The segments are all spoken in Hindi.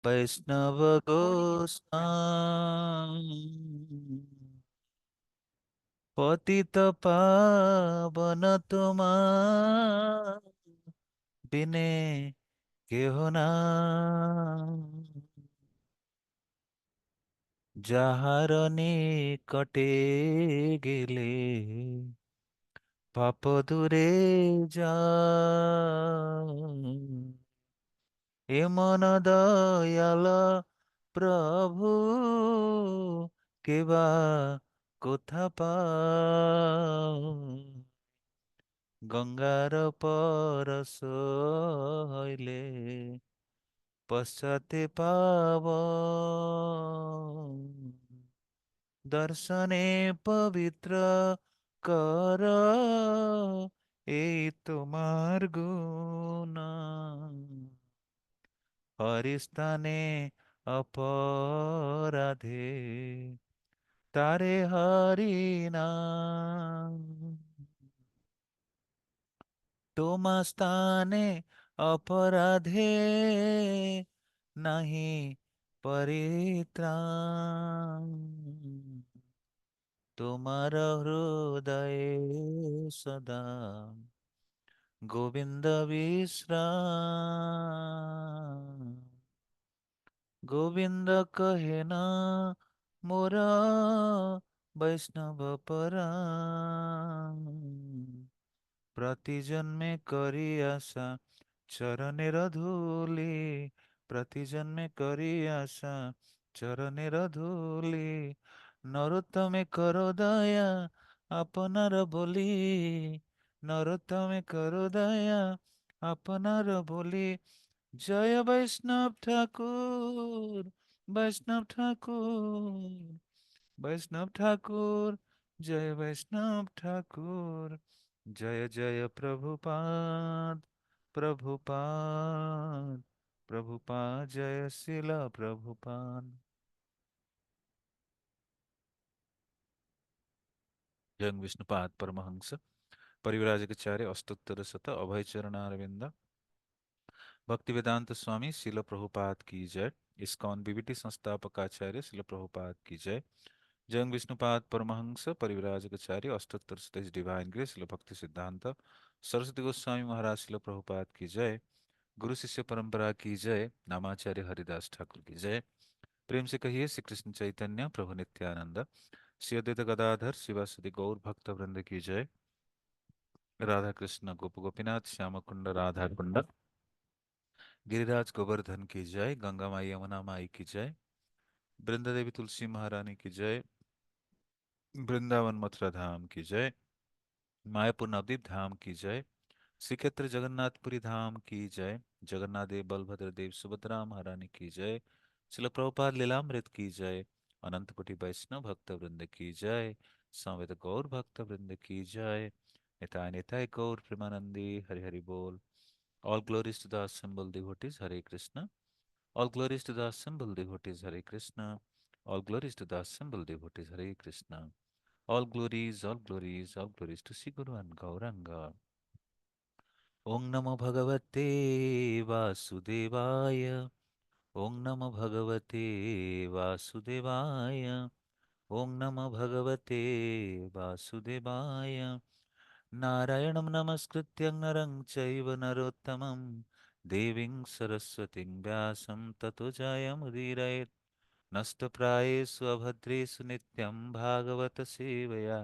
वैष्णव गोस्वामी पतित पावन बिने केहो যাহার নিকটে গেলে পাপ দূরে যায় এমন দয়াল প্রভু কেবা কোথা পায় গঙ্গার পরশ হইলে পশ্চাতে পাব দর্শনে পবিত্র কর এই তোমার গুণ হরিস্থানে অপরাধে তারে হরি নাম তোমা স্থানে অপরাধে নাহি পরিত্রাণ তোমার হৃদয়ে সদা গোবিন্দ বিশ্রাম গোবিন্দ কহে না মোরা বৈষ্ণব পরাণ প্রতি জন্মে করি আশা চরণের ধূলি প্রতি জন্মে করি আশা চরণের ধূলি নরোত্তমে করো দয়া আপনার বলি নরোত্তমে করো দয়া আপনার বলি জয় বৈষ্ণব ঠাকুর বৈষ্ণব ঠাকুর বৈষ্ণব ঠাকুর জয় বৈষ্ণব ঠাকুর জয় জয় প্রভুপাদ প্রভুপাদ প্রভুপাদ জয় শিল প্রভুপাদ जय विष्णुपाद परमहंस परिव्राजकाचार्य अष्टोत्तर शत अभय चरणारविंद भक्तिवेदांत स्वामी शिल प्रभुपाद की जय। इस्कॉन बीबीटी संस्थापक आचार्य शिल प्रभुपाद की जय। जय विष्णुपाद परमहंस परिव्राजकाचार्य अष्टोत्तर शत डिवाइन ग्रेस शिल भक्ति सिद्धांत सरस्वती गोस्वामी महाराज शिल प्रभुपाद की जय। गुरु शिष्य परंपरा की जय। नामाचार्य हरिदास ठाकुर की जय। प्रेम से कहिए श्री कृष्ण चैतन्य प्रभु नित्यानंद श्री अद्वैत गदाधर शिवासदि गौर भक्त वृंद की जय। राधा कृष्ण गोप गोपीनाथ श्याम कुंड राधा कुंड गिरिराज गोवर्धन की जय। गंगा माई यमुना माई की जय। वृंदा देवी तुलसी महारानी की जय। वृंदावन मथुरा धाम की जय। मायापुर नवदीप धाम की जय। श्री क्षेत्र जगन्नाथपुरी धाम की जय। जगन्नाथ देव बलभद्र देव सुभद्रा महारानी की जय। शिल प्रभुपाद लीलामृत की जय। अनंत कोटि वैष्णव भक्त वृंद की जय। समवेत गौर भक्त वृंद की जय। निताय निताय गौर प्रेमानंदी हरि हरि बोल। All glories to the assembled devotees, Hare Krishna. All glories to the assembled devotees, Hare Krishna. All glories to the assembled devotees, Hare Krishna. All glories, all glories, all glories to Sri Guru and Gauranga. Om Namo Bhagavate Vasudevaya. Om Namo Bhagavate Vasudevaya. Om Namo Bhagavate Vasudevaya. नारायणं नमस्कृत्यं नरं चैव नरोत्तमं देवीं सरस्वतीं व्यासं ततो जयमुदीरयेत् नष्टप्रायेषु अभद्रेषु नित्यं भागवत सेवया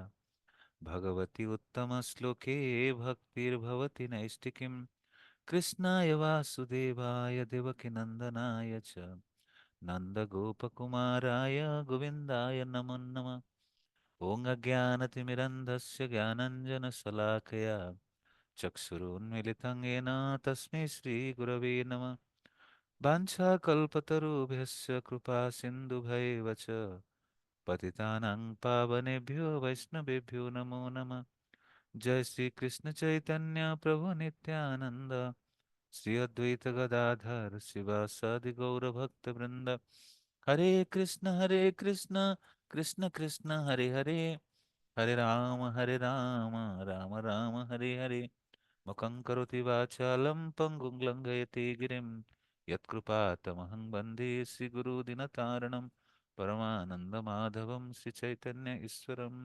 भगवति उत्तमश्लोके भक्तिर्भवति नैष्टिकीं कृष्णाय वासुदेवाय देवकीनन्दनाय च नन्दगोपकुमाराय गोविन्दाय नमो नमः। ॐ अज्ञानतिमिरन्धस्य ज्ञानञ्जनशलाकया चक्षुरुन्मिलितं येन तस्मै श्रीगुरवे नमः। वाञ्छाकल्पतरुभ्यश्च कृपासिन्धुभैव च पतितानां पावनेभ्यो वैष्णवेभ्यो नमो नमः। जय श्रीकृष्ण चैतन्य प्रभु नित्यानन्द श्री अद्वैत गदाधर शिवासादि गौरभक्तवृन्द हरे कृष्ण कृष्ण कृष्ण हरे हरे हरे राम राम राम हरे हरे मुखं करोति वाचालं पङ्गुं लङ्घयति गिरिं यत्कृपातमहं वन्दे श्रीगुरुदिनतारणं परमानन्दमाधवं श्रीचैतन्य ईश्वरम्।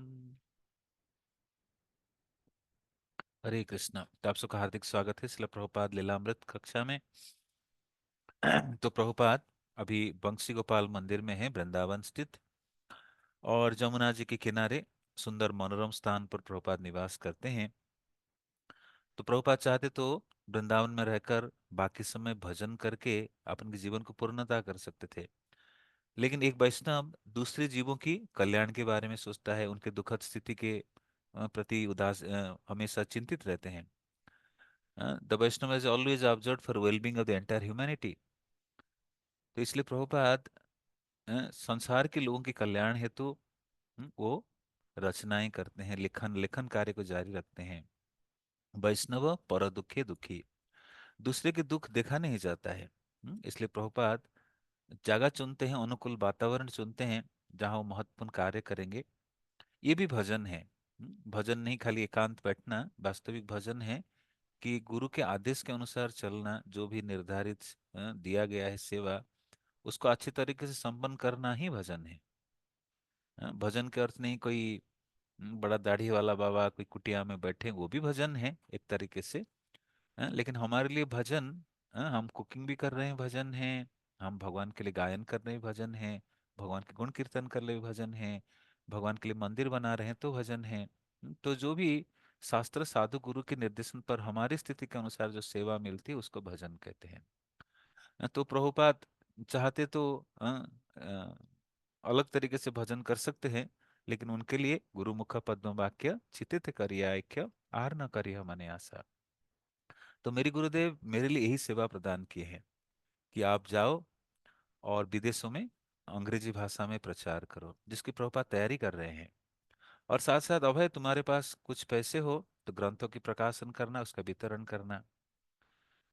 हरे कृष्णा। तो आप सबका हार्दिक स्वागत है शिला प्रभुपाद लीलामृत कक्षा में। तो प्रभुपाद अभी बंसी गोपाल मंदिर में है, वृंदावन स्थित, और जमुना जी के किनारे सुंदर मनोरम स्थान पर प्रभुपाद निवास करते हैं। तो प्रभुपाद चाहते तो वृंदावन में रहकर बाकी समय भजन करके अपन के जीवन को पूर्णता कर सकते थे, लेकिन एक वैष्णव दूसरे जीवों की कल्याण के बारे में सोचता है, उनके दुखद स्थिति के प्रति हमेशा चिंतित रहते हैं। The Vaishnava is always observe for wellbeing of the entire humanity. तो इसलिए प्रभुपाद संसार के लोगों के कल्याण हेतु वो रचनाएं करते हैं, लेखन लेखन कार्य को जारी रखते हैं। वैष्णव पर दुखे दुखी, दूसरे के दुख देखा नहीं जाता है। इसलिए प्रभुपाद जगह चुनते हैं, अनुकूल वातावरण चुनते हैं जहाँ वो महत्वपूर्ण कार्य करेंगे। ये भी भजन है। भजन नहीं खाली एकांत बैठना, वास्तविक भजन है कि गुरु के आदेश के अनुसार चलना, जो भी निर्धारित दिया गया है सेवा, उसको अच्छी तरीके से संपन्न करना ही भजन है। भजन के अर्थ नहीं कोई बड़ा दाढ़ी वाला बाबा कोई कुटिया में बैठे, वो भी भजन है एक तरीके से। लेकिन हमारे लिए भजन, हम कुकिंग भी कर रहे हैं भजन है, हम भगवान के लिए गायन कर रहे हैं भजन है, भगवान के गुण कीर्तन कर रहे हैं भजन है, भगवान के लिए मंदिर बना रहे हैं तो भजन है। तो जो भी शास्त्र साधु गुरु के निर्देशन पर हमारी स्थिति के अनुसार जो सेवा मिलती है उसको भजन कहते हैं। तो प्रभुपाद चाहते तो अलग तरीके से भजन कर सकते हैं, लेकिन उनके लिए गुरुमुख पद्म वाक्य चित्तित करिया ऐक्य आर न करिया मने आशा। तो मेरे गुरुदेव मेरे लिए यही सेवा प्रदान किए हैं कि आप जाओ और विदेशों में अंग्रेजी भाषा में प्रचार करो, जिसकी प्रभुपाद तैयारी कर रहे हैं। और साथ साथ अभय तुम्हारे पास कुछ पैसे हो तो ग्रंथों की प्रकाशन करना, उसका वितरण करना।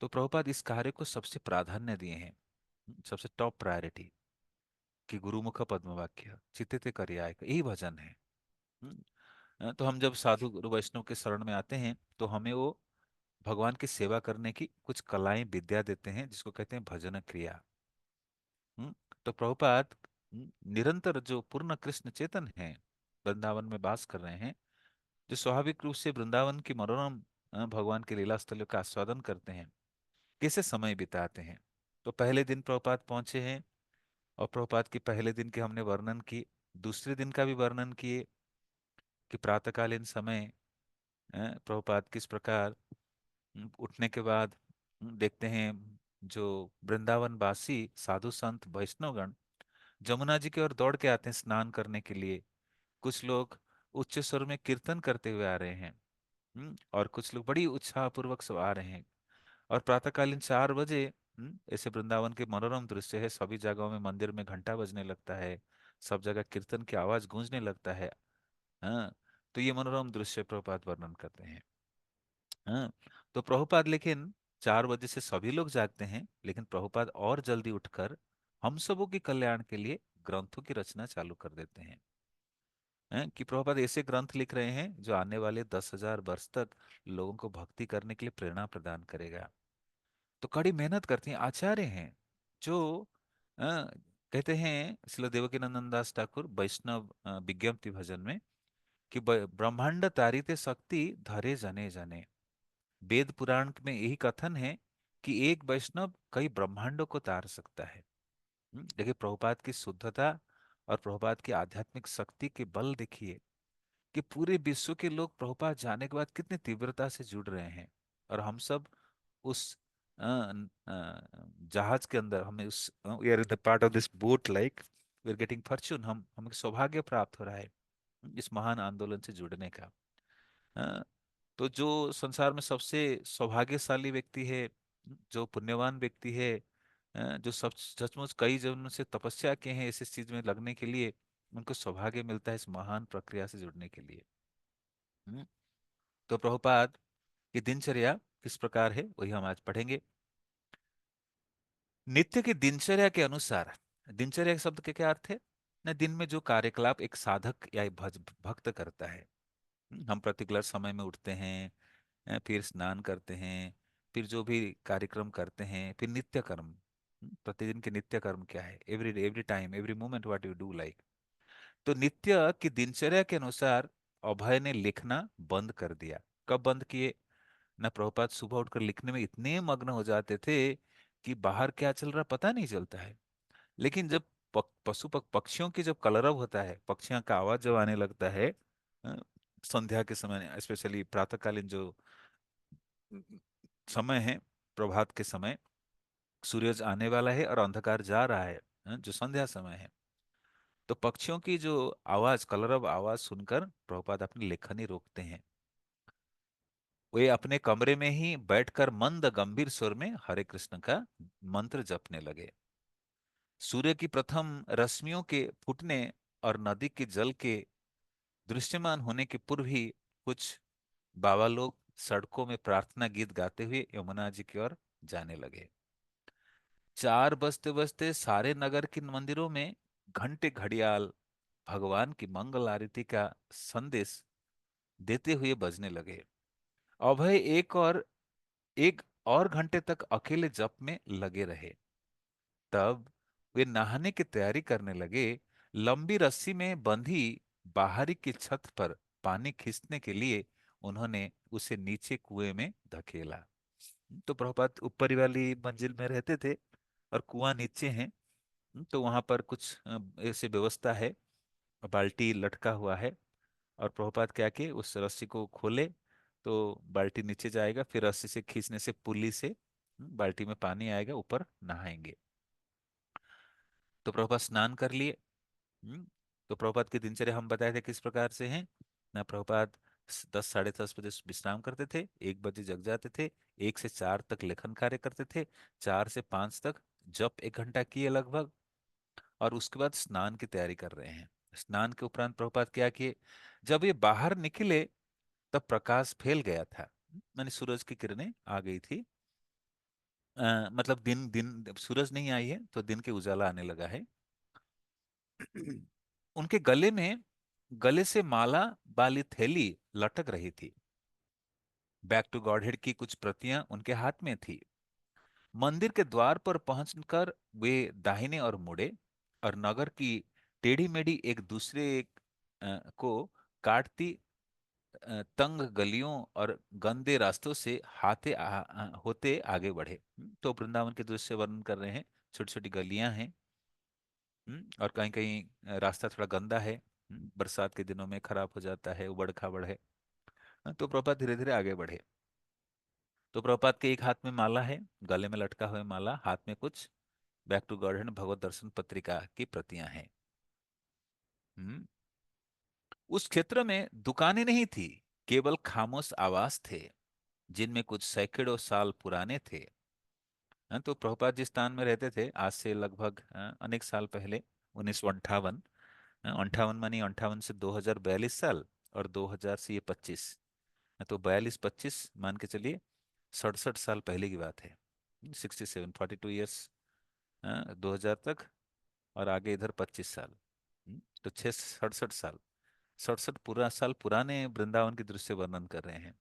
तो प्रभुपाद इस कार्य को सबसे प्राधान्य दिए हैं, सबसे टॉप प्रायोरिटी, कि गुरुमुख पद्म वाक्य चित्तित करियाय यही भजन है। तो हम जब साधु गुरु वैष्णव के शरण में आते हैं तो हमें वो भगवान की सेवा करने की कुछ कलाएं विद्या देते हैं, जिसको कहते हैं भजन क्रिया। हम्म, तो प्रभुपाद निरंतर जो पूर्ण कृष्ण चेतन है, वृंदावन में वास कर रहे हैं, जो स्वाभाविक रूप से वृंदावन की मनोरम भगवान के लीला स्थलों का आस्वादन करते हैं, कैसे समय बिताते हैं। तो पहले दिन प्रभुपाद पहुंचे हैं, और प्रभुपाद के पहले दिन के हमने वर्णन की, दूसरे दिन का भी वर्णन किए कि प्रातःकालीन समय प्रभुपाद किस प्रकार उठने के बाद देखते हैं जो वृंदावन वासी साधु संत वैष्णवगण जमुना जी की ओर दौड़ के आते हैं स्नान करने के लिए। कुछ लोग उच्च स्वर में कीर्तन करते हुए आ रहे हैं, और कुछ लोग बड़ी उत्साह पूर्वक सब आ रहे हैं। और प्रातःकालीन 4 बजे ऐसे वृंदावन के मनोरम दृश्य है, सभी जगहों में मंदिर में घंटा बजने लगता है, सब जगह कीर्तन की आवाज गूंजने लगता है। हाँ, तो ये मनोरम दृश्य प्रभुपाद वर्णन करते हैं। हाँ, तो प्रभुपाद लेकिन 4 बजे से सभी लोग जागते हैं, लेकिन प्रभुपाद और जल्दी उठकर हम सबों के कल्याण के लिए ग्रंथों की रचना चालू कर देते हैं। कि प्रभुपाद ऐसे ग्रंथ लिख रहे हैं जो आने वाले 10,000 वर्ष तक लोगों को भक्ति करने के लिए प्रेरणा प्रदान करेगा। तो कड़ी मेहनत करते हैं, आचार्य हैं जो कहते हैं श्रील देवकीनंदन दास ठाकुर वैष्णव विज्ञप्ति भजन में कि ब्रह्मांड तारिते शक्ति धरे जने जने। वेद पुराण में यही कथन है कि एक वैष्णव कई ब्रह्मांडों को तार सकता है। देखिए प्रभुपाद की शुद्धता और प्रभुपाद की आध्यात्मिक शक्ति के बल देखिए कि पूरे विश्व के लोग प्रभुपाद जाने के बाद कितनी तीव्रता से जुड़ रहे हैं। और हम सब उस जहाज के अंदर, हमें उस we are in the part of this boat, like we are getting fortune, हम हमें सौभाग्य प्राप्त हो रहा है इस महान आंदोलन से जुड़ने का। अ, तो जो संसार में सबसे सौभाग्यशाली व्यक्ति है, जो पुण्यवान व्यक्ति है, जो सब सचमुच कई जन्म से तपस्या किए हैं इस चीज में लगने के लिए, उनको सौभाग्य मिलता है इस महान प्रक्रिया से जुड़ने के लिए। हम्म, तो प्रभुपाद की दिनचर्या किस प्रकार है वही हम आज पढ़ेंगे। नित्य की दिनचर्या के अनुसार, दिनचर्या के शब्द के क्या अर्थ है न, दिन में जो कार्यकलाप एक साधक या एक भक्त करता है। हम पर्टिकुलर समय में उठते हैं, फिर स्नान करते हैं, फिर जो भी कार्यक्रम करते हैं, फिर नित्य कर्म, प्रतिदिन के नित्य कर्म क्या है, every day, every time, every moment, what you do like. तो नित्य की दिनचर्या के अनुसार अभय ने लिखना बंद कर दिया। कब बंद किए? ना, प्रभुपाद सुबह उठकर लिखने में इतने मग्न हो जाते थे कि बाहर क्या चल रहा पता नहीं चलता है। लेकिन जब पक्षियों की जब कलरव होता है, पक्षियों का आवाज जब आने लगता है, अ, संध्या के समय, स्पेशली प्रातःकालीन जो समय है, प्रभात के समय, सूरज आने वाला है और अंधकार जा रहा है, जो संध्या समय है, तो पक्षियों की जो आवाज, कलरव आवाज सुनकर प्रभुपाद अपनी लेखनी रोकते हैं। वे अपने कमरे में ही बैठकर मंद गंभीर स्वर में हरे कृष्ण का मंत्र जपने लगे। सूर्य की प्रथम रश्मियों के फूटने और नदी के जल के दृश्यमान होने के पूर्व ही कुछ बाबा लोग सड़कों में प्रार्थना गीत गाते हुए यमुना जी की ओर जाने लगे। 4 बजते बजते सारे नगर के मंदिरों में घंटे घड़ियाल भगवान की मंगल आरती का संदेश देते हुए बजने लगे। अभय एक और घंटे तक अकेले जप में लगे रहे। तब वे नहाने की तैयारी करने लगे। लंबी रस्सी में बंधी बाहरी की छत पर पानी खींचने के लिए उन्होंने उसे नीचे कुएं में धकेला। तो प्रभुपाद ऊपरी वाली मंजिल में रहते थे और कुआं नीचे है। तो वहां पर कुछ ऐसी व्यवस्था है, बाल्टी लटका हुआ है, और प्रभुपाद क्या किए, उस रस्सी को खोले तो बाल्टी नीचे जाएगा, फिर रस्सी से खींचने से पुल्ली से बाल्टी में पानी आएगा, ऊपर नहाएंगे। तो प्रभुपाद स्नान कर लिए। हम्म, तो प्रभुपाद की दिनचर्या हम बताए थे किस प्रकार से हैं ना। प्रभुपाद 10 साढ़े 10 बजे विश्राम करते थे, 1 बजे जग जाते थे, 1 से 4 तक लेखन कार्य करते थे, 4 से 5 तक जप 1 घंटा किए लगभग, और उसके बाद स्नान की तैयारी कर रहे हैं। स्नान के उपरांत प्रभुपाद क्या किए, जब ये बाहर निकले तब प्रकाश फैल गया था, मानी सूरज की किरणें आ गई थी। मतलब दिन दिन सूरज नहीं आई है तो दिन के उजाला आने लगा है। उनके गले से माला वाली थैली लटक रही थी। बैक टू गॉडहेड की कुछ प्रतियां उनके हाथ में थी। मंदिर के द्वार पर पहुंचकर वे दाहिने और मुड़े, और नगर की टेढ़ी मेढ़ी एक दूसरे को काटती तंग गलियों और गंदे रास्तों से होते आगे बढ़े। तो वृंदावन के दृश्य वर्णन कर रहे हैं। छोटी छोटी गलियां हैं, और कहीं कहीं रास्ता थोड़ा गंदा है, बरसात के दिनों में खराब हो जाता है, उबड़ खाबड़ है। तो प्रभुपाद धीरे धीरे आगे बढ़े। तो प्रभुपाद के एक हाथ में माला है, गले में लटका हुआ माला, हाथ में कुछ बैक टू गॉड भगवत दर्शन पत्रिका की प्रतियां हैं। हम्म, उस क्षेत्र में दुकानें नहीं थी, केवल खामोश आवास थे जिनमें कुछ सैकड़ों साल पुराने थे। तो प्रभुपाद जिस स्थान में रहते थे आज से लगभग अनेक साल पहले, 1958, 58 मानी 58 से 2042 साल, और 2000 से ये 25, तो 42 25 मान के चलिए, 67 साल पहले की बात है। 42 ईयर्स 2000 तक, और आगे इधर 25 साल। तो 6 67 साल, 67 पूरा साल पुराने वृंदावन के दृश्य वर्णन कर रहे हैं।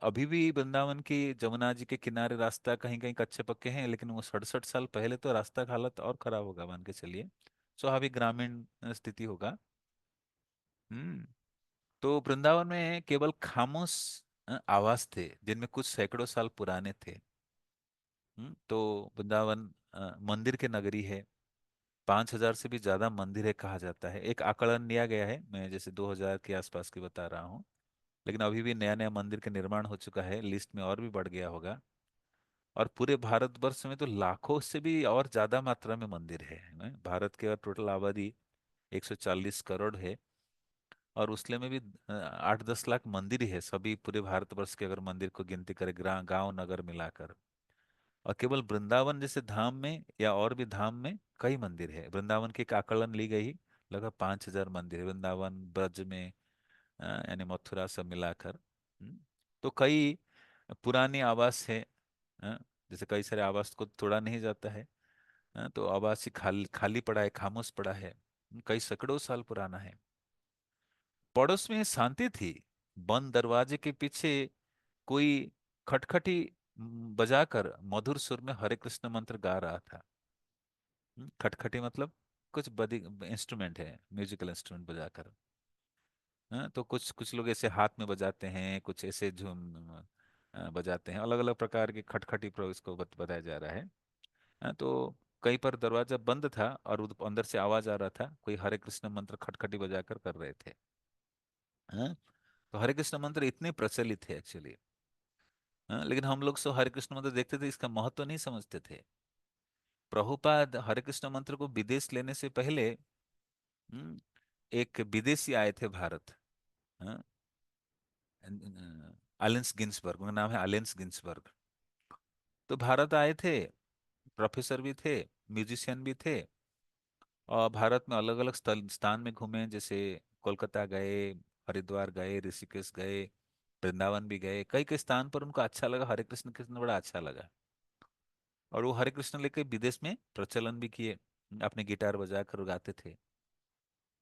अभी भी वृंदावन की जमुना जी के किनारे रास्ता कहीं कहीं कच्चे पक्के हैं, लेकिन वो 67 साल पहले तो रास्ता का हालत और खराब होगा मान के चलिए। स्वाभाविक ग्रामीण स्थिति होगा। हम्म तो वृंदावन में केवल खामोश आवास थे जिनमें कुछ सैकड़ों साल पुराने थे। तो वृंदावन मंदिर के नगरी है। 5,000 से भी ज्यादा मंदिर है कहा जाता है। एक आकलन लिया गया है, मैं जैसे 2000 के आसपास की बता रहा हूँ, लेकिन अभी भी नया नया मंदिर का निर्माण हो चुका है, लिस्ट में और भी बढ़ गया होगा। और पूरे भारतवर्ष में तो लाखों से भी और ज्यादा मात्रा में मंदिर है, भारत के टोटल आबादी 140 करोड़ है, और उसले में भी 8 10 लाख मंदिर ही है, सभी पूरे भारतवर्ष के अगर मंदिर को गिनती करें, गांव नगर मिलाकर। और केवल वृंदावन जैसे धाम में या और भी धाम में कई मंदिर है। वृंदावन की एक आकलन ली गई, लगभग 5,000 मंदिर है वृंदावन ब्रज में, यानी मथुरा सब मिलाकर। तो कई पुरानी आवास है। अ, जैसे कई सारे आवास को तोड़ा नहीं जाता है, तो आवास ही खाली खाली पड़ा है, खामोश पड़ा है, कई सैकड़ों साल पुराना है। पड़ोस में शांति थी। बंद दरवाजे के पीछे कोई खटखटी बजाकर मधुर सुर में हरे कृष्ण मंत्र गा रहा था। खटखटी मतलब कुछ बड़ी इंस्ट्रूमेंट है, म्यूजिकल इंस्ट्रूमेंट बजाकर। हाँ, तो कुछ कुछ लोग ऐसे हाथ में बजाते हैं, कुछ ऐसे झूम बजाते हैं, अलग अलग प्रकार की खटखटी प्रो इसको बताया जा रहा है। हाँ, तो कहीं पर दरवाजा बंद था और अंदर से आवाज आ रहा था, कोई हरे कृष्ण मंत्र खटखटी बजाकर कर रहे थे। हाँ, तो हरे कृष्ण मंत्र इतने प्रचलित है एक्चुअली। हाँ, लेकिन हम लोग सब हरे कृष्ण मंत्र देखते थे, इसका महत्व नहीं समझते थे। प्रभुपाद हरे कृष्ण मंत्र को विदेश लेने से पहले हम्म, एक विदेशी आए थे भारत। हाँ, अलेंस गिन्सबर्ग, उनका नाम है अलेंस गिन्सबर्ग। तो भारत आए थे, प्रोफेसर भी थे, म्यूजिशियन भी थे, और भारत में अलग अलग स्थल स्थान में घूमे, जैसे कोलकाता गए, हरिद्वार गए, ऋषिकेश गए, वृंदावन भी गए। कई कई स्थान पर उनको अच्छा लगा, हरे कृष्ण कृष्ण बड़ा अच्छा लगा, और वो हरे कृष्ण लेके विदेश में प्रचलन भी किए, अपने गिटार बजा कर गाते थे।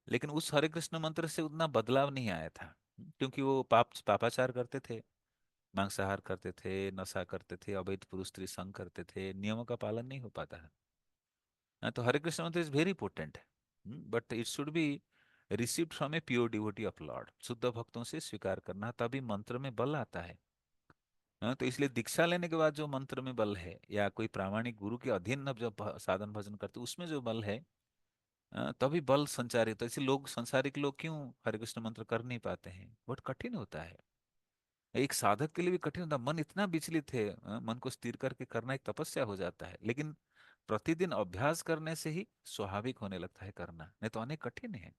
लेकिन उस हरे कृष्ण मंत्र से उतना बदलाव नहीं आया था, क्योंकि वो पापाचार करते थे, मांसाहार करते थे, नशा करते थे, अवैध पुरुष स्त्री संग करते थे, नियमों का पालन नहीं हो पाता है। हाँ, तो हरे कृष्ण मंत्र is very important, but it should be received from a pure devotee of Lord, शुद्ध भक्तों से स्वीकार करना, तभी मंत्र में बल आता है। हाँ, तो इसलिए दीक्षा लेने के बाद जो मंत्र में बल है, या कोई प्रामाणिक गुरु के अधीन अब जब साधन भजन करते उसमें जो बल है, तभी बल संचारित। तो इसलिए लोग, संसारिक लोग क्यों हरे कृष्ण मंत्र कर नहीं पाते हैं, बहुत कठिन होता है। एक साधक के लिए भी कठिन होता है, मन इतना विचलित है, मन को स्थिर करके करना एक तपस्या हो जाता है, लेकिन प्रतिदिन अभ्यास करने से ही स्वाभाविक होने लगता है करना, नहीं तो अनेक कठिन है।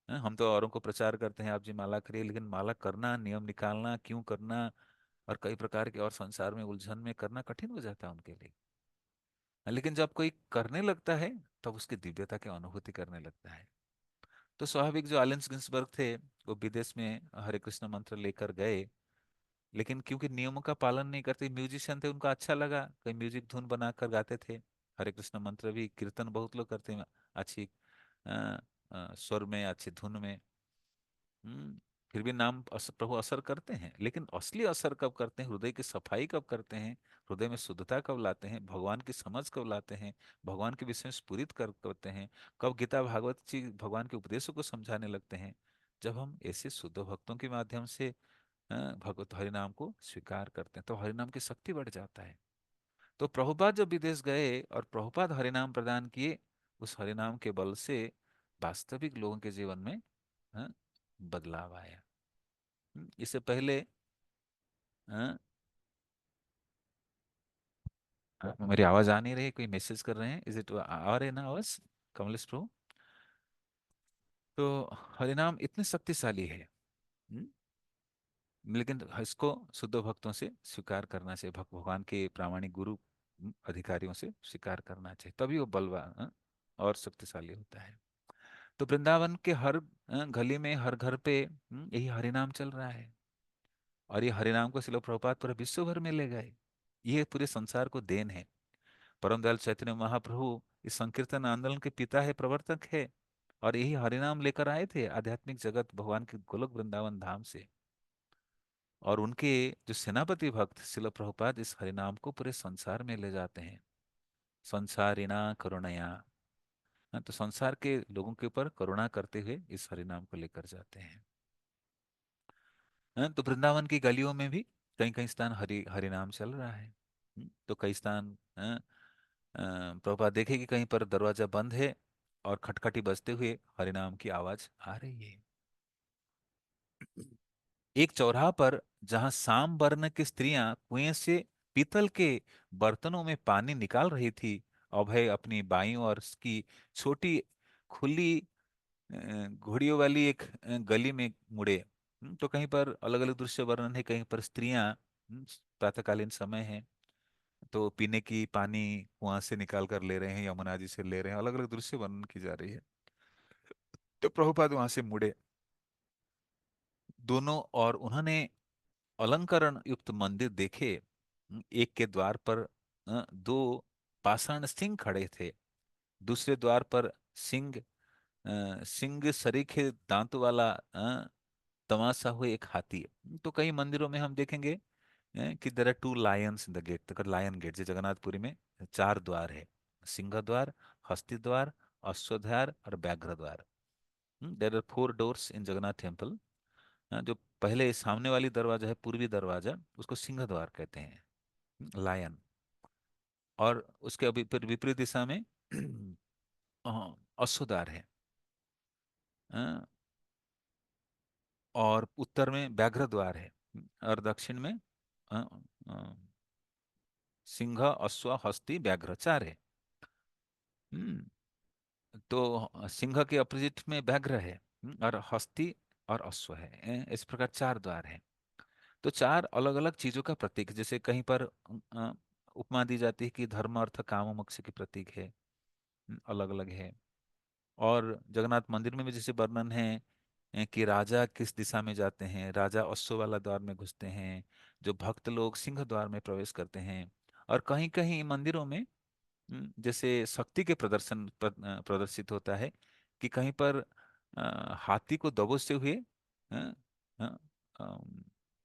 हम तो औरों को प्रचार करते हैं आप जी माला करिए, लेकिन माला करना, नियम निकालना, क्यों करना, और कई प्रकार के और संसार में उलझन में करना कठिन हो जाता है उनके लिए। लेकिन जब कोई करने लगता है, तब उसकी दिव्यता की अनुभूति करने लगता है। तो स्वाभाविक जो आलेंस गिन्सबर्ग थे, वो विदेश में हरे कृष्ण मंत्र लेकर गए, लेकिन क्योंकि नियमों का पालन नहीं करते, म्यूजिशियन थे, उनको अच्छा लगा, कई म्यूजिक धुन बनाकर गाते थे। हरे कृष्ण मंत्र भी कीर्तन बहुत लोग करते हैं, अच्छी अ, स्वर में, अच्छी धुन में। फिर भी नाम प्रभु असर करते हैं, लेकिन असली असर कब करते हैं, हृदय की सफाई कब करते हैं, हृदय में शुद्धता कब लाते हैं, भगवान की समझ कब लाते हैं, भगवान के विषय में स्फुरित कर करते हैं, कब गीता भागवत जी भगवान के उपदेशों को समझाने लगते हैं, जब हम ऐसे शुद्ध भक्तों के माध्यम से भगवत हरिनाम को स्वीकार करते हैं, तो हरिनाम की शक्ति बढ़ जाता है। तो प्रभुपाद जब विदेश गए और प्रभुपाद हरिनाम प्रदान किए, उस हरिनाम के बल से वास्तविक लोगों के जीवन में अ, बदलाव आया। इससे पहले अ, मेरी आवाज आ नहीं रही, कोई मैसेज कर रहे हैं, इज इट आ रहे ना आवाज, कमलेश प्रभु? तो हरिनाम इतने शक्तिशाली है, हम्म, लेकिन इसको शुद्ध भक्तों से स्वीकार करना चाहिए, भगवान के प्रामाणिक गुरु अधिकारियों से स्वीकार करना चाहिए, तभी वो बलवान और शक्तिशाली होता है। तो वृंदावन के हर गली में, हर घर पे यही हरिनाम चल रहा है, और ये हरिनाम को शिल प्रभुपाद पूरे विश्व भर में ले गए। ये पूरे संसार को देन है। परम दयाल चैतन्य महाप्रभु इस संकीर्तन आंदोलन के पिता है, प्रवर्तक है, और यही हरिनाम लेकर आए थे आध्यात्मिक जगत भगवान के गोलोक वृंदावन धाम से। और उनके जो सेनापति भक्त शिल प्रभुपाद इस हरिनाम को पूरे संसार में ले जाते हैं, संसारिणा करुणया। तो संसार के लोगों के ऊपर करुणा करते हुए इस हरिनाम को लेकर जाते हैं। तो वृंदावन की गलियों में भी कई कई स्थान हरिनाम चल रहा है। तो कई स्थान प्रभुपाद देखे कि कहीं पर दरवाजा बंद है और खटखटी बजते हुए हरिनाम की आवाज आ रही है। एक चौराहा पर जहां साम वर्ण की स्त्रियां कुएं से पीतल के बर्तनों में पानी निकाल रही थी, अभय अपनी बाईं और उसकी छोटी खुली घोड़ियों वाली एक गली में मुड़े। तो कहीं पर अलग अलग दृश्य वर्णन है, कहीं पर स्त्रियां, प्रातःकालीन समय है, तो पीने की पानी कुआं से निकाल कर ले रहे हैं, यमुना जी से ले रहे हैं, अलग अलग दृश्य वर्णन की जा रही है। तो प्रभुपाद वहां से मुड़े दोनों, और उन्होंने अलंकरण युक्त मंदिर देखे। एक के द्वार पर दो पाषाण सिंह खड़े थे, दूसरे द्वार पर सिंह सरीखे दांत वाला तमाशा हुए एक हाथी। तो कई मंदिरों में हम देखेंगे कि there are two lions in the gate, तो लायन गेट जो जगन्नाथपुरी में चार द्वार है, सिंह द्वार, हस्ती द्वार, अश्वद्वार और व्याघ्र द्वार। There are four doors in Jagannath temple. जो पहले सामने वाली दरवाजा है, पूर्वी दरवाजा, उसको सिंह द्वार कहते हैं, लायन। और उसके अभी फिर विपरीत दिशा में अश्वद्वार है। अ, और उत्तर में व्याघ्र द्वार है। और दक्षिण में अ, अ, सिंह, अश्व, हस्ती, व्याघ्र चार है। हम्म, तो सिंह के अपोजिट में व्याघ्र है, और हस्ती और अश्व है। इस प्रकार चार द्वार है। तो चार अलग अलग चीजों का प्रतीक, जैसे कहीं पर उपमा दी जाती है कि धर्म अर्थ काम मोक्ष की प्रतीक है, अलग अलग है। और जगन्नाथ मंदिर में भी जैसे वर्णन है कि राजा किस दिशा में जाते हैं, राजा अश्व वाला द्वार में घुसते हैं, जो भक्त लोग सिंह द्वार में प्रवेश करते हैं। और कहीं कहीं मंदिरों में जैसे शक्ति के प्रदर्शित होता है, कि कहीं पर हाथी को दबोचते हुए अ, अ,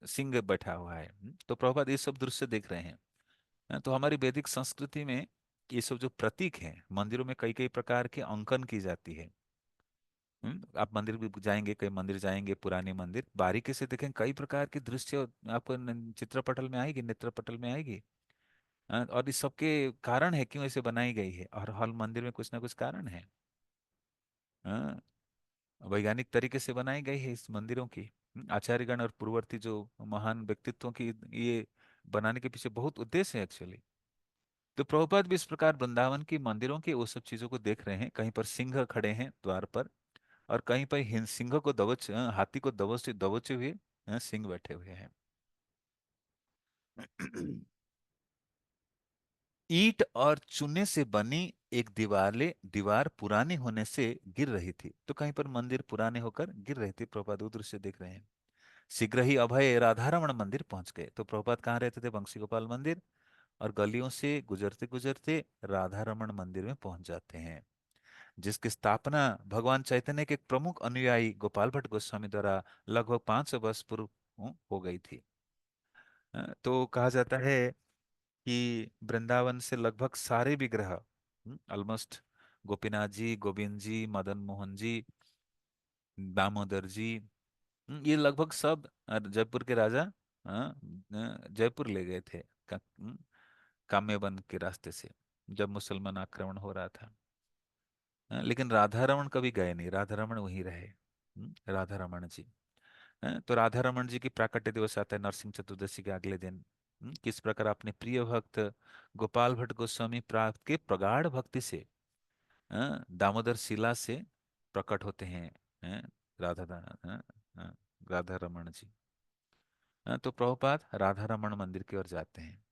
सिंह बैठा हुआ है। तो प्रभुपाद ये सब दृश्य देख रहे हैं। तो हमारी वैदिक संस्कृति में ये सब जो प्रतीक हैं, मंदिरों में कई कई प्रकार के अंकन की जाती है। आप मंदिर भी जाएंगे, कई मंदिर जाएंगे, पुराने मंदिर बारीकी से देखें, कई प्रकार के दृश्य आपको चित्रपटल में आएगी, नेत्रपटल में आएगी। और इस सब के कारण है क्यों ऐसे बनाई गई है, और हर मंदिर में कुछ ना कुछ कारण है। हाँ, वैज्ञानिक तरीके से बनाई गई है इस मंदिरों की। आचार्यगण और पूर्ववर्ती जो महान व्यक्तित्वों की, ये बनाने के पीछे बहुत उद्देश्य है एक्चुअली। तो प्रभुपाद भी इस प्रकार वृंदावन की मंदिरों के वो सब चीजों को देख रहे हैं। कहीं पर सिंह खड़े हैं द्वार पर, और कहीं पर सिंह को हाथी को दबोचे दबोचे हुए सिंह बैठे हुए हैं। ईंट और चूने से बनी एक दीवार पुरानी होने से गिर रही थी। तो कहीं पर मंदिर पुराने होकर गिर रही थी, प्रभुपाद वो दृश्य देख रहे हैं। शीघ्र ही अभय राधारमण मंदिर पहुंच गए। तो प्रभुपाद कहाँ रहते थे? बंसी गोपाल मंदिर। और गलियों से गुजरते गुजरते राधारमण मंदिर में पहुंच जाते हैं, जिसकी स्थापना भगवान चैतन्य के एक प्रमुख अनुयायी गोपाल भट्ट गोस्वामी द्वारा लगभग 500 वर्ष पूर्व हो गई थी। तो कहा जाता है कि वृंदावन से लगभग सारे विग्रह, ऑलमोस्ट, गोपीनाथ जी, गोविंद जी, मदन मोहन जी, दामोदर जी, ये लगभग सब जयपुर के राजा जयपुर ले गए थे, काम्यवन के रास्ते से, जब मुसलमान आक्रमण हो रहा था। लेकिन राधा रमण कभी गए नहीं, राधा रमण वहीं रहे। राधा रमण जी। तो राधा रमण जी की प्राकट्य दिवस आता है नरसिंह चतुर्दशी के अगले दिन। किस प्रकार अपने प्रिय भक्त गोपाल भट्ट गोस्वामी प्राप्त के प्रगाढ़ भक्ति से दामोदर शिला से प्रकट होते हैं। राधा राधा रमण जी। तो प्रभुपाद राधा रमण मंदिर की ओर जाते हैं।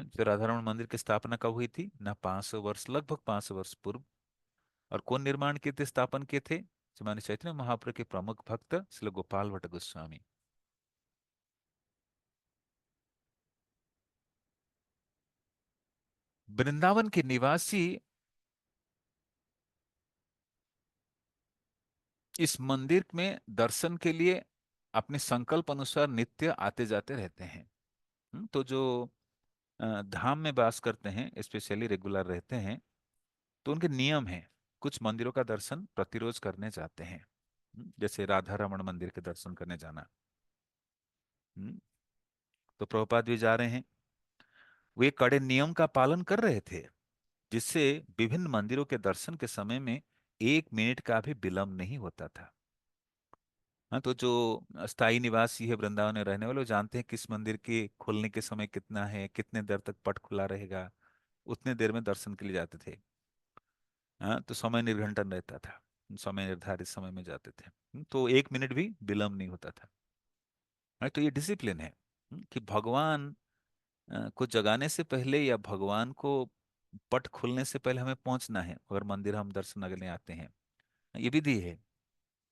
तो राधा रमण मंदिर की स्थापना कब हुई थी ना? 500 वर्ष, लगभग 500 वर्ष पूर्व। और कौन निर्माण किए थे, स्थापन किए थे? श्रीमान चैतन्य महाप्रभु के प्रमुख भक्त श्री गोपाल भट्ट गोस्वामी। वृंदावन के निवासी इस मंदिर में दर्शन के लिए अपने संकल्प अनुसार नित्य आते जाते रहते हैं। तो जो धाम में वास करते हैं, स्पेशली रेगुलर रहते हैं, तो उनके नियम हैं। कुछ मंदिरों का दर्शन प्रतिरोज करने जाते हैं, जैसे राधा रमण मंदिर के दर्शन करने जाना। हम्म, तो प्रभुपाद भी जा रहे हैं। वे कड़े नियम का पालन कर रहे थे, जिससे विभिन्न मंदिरों के दर्शन के समय में 1 मिनट का भी विलंब नहीं होता था। हाँ, तो जो स्थायी निवासी है वृंदावन में रहने वाले, वो जानते हैं किस मंदिर के खुलने के समय कितना है, कितने देर तक पट खुला रहेगा, उतने देर में दर्शन के लिए जाते थे। हाँ, तो समय निर्घंटन रहता था, समय निर्धारित समय में जाते थे। तो 1 मिनट भी विलंब नहीं होता था। हाँ, तो ये डिसिप्लिन है। कि भगवान को जगाने से पहले या भगवान को पट खुलने से पहले हमें पहुंचना है, अगर मंदिर हम दर्शन करने आते हैं। ये विधि है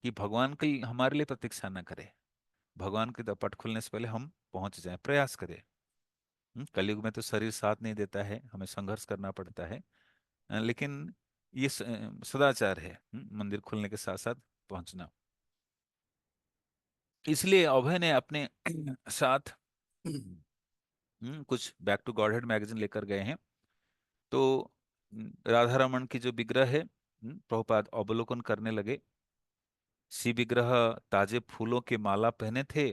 कि भगवान की हमारे लिए प्रतीक्षा न करे, भगवान के पट खुलने से पहले हम पहुंच जाएं, प्रयास करें। कलयुग में तो शरीर साथ नहीं देता है, हमें संघर्ष करना पड़ता है। लेकिन ये सदाचार है, मंदिर खुलने के साथ साथ पहुंचना। इसलिए अभय ने अपने साथ कुछ बैक टू गॉडहेड मैगजीन लेकर गए हैं। तो राधा रमन की जो विग्रह है, प्रभुपाद अवलोकन करने लगे। शिव विग्रह ताजे फूलों की माला पहने थे,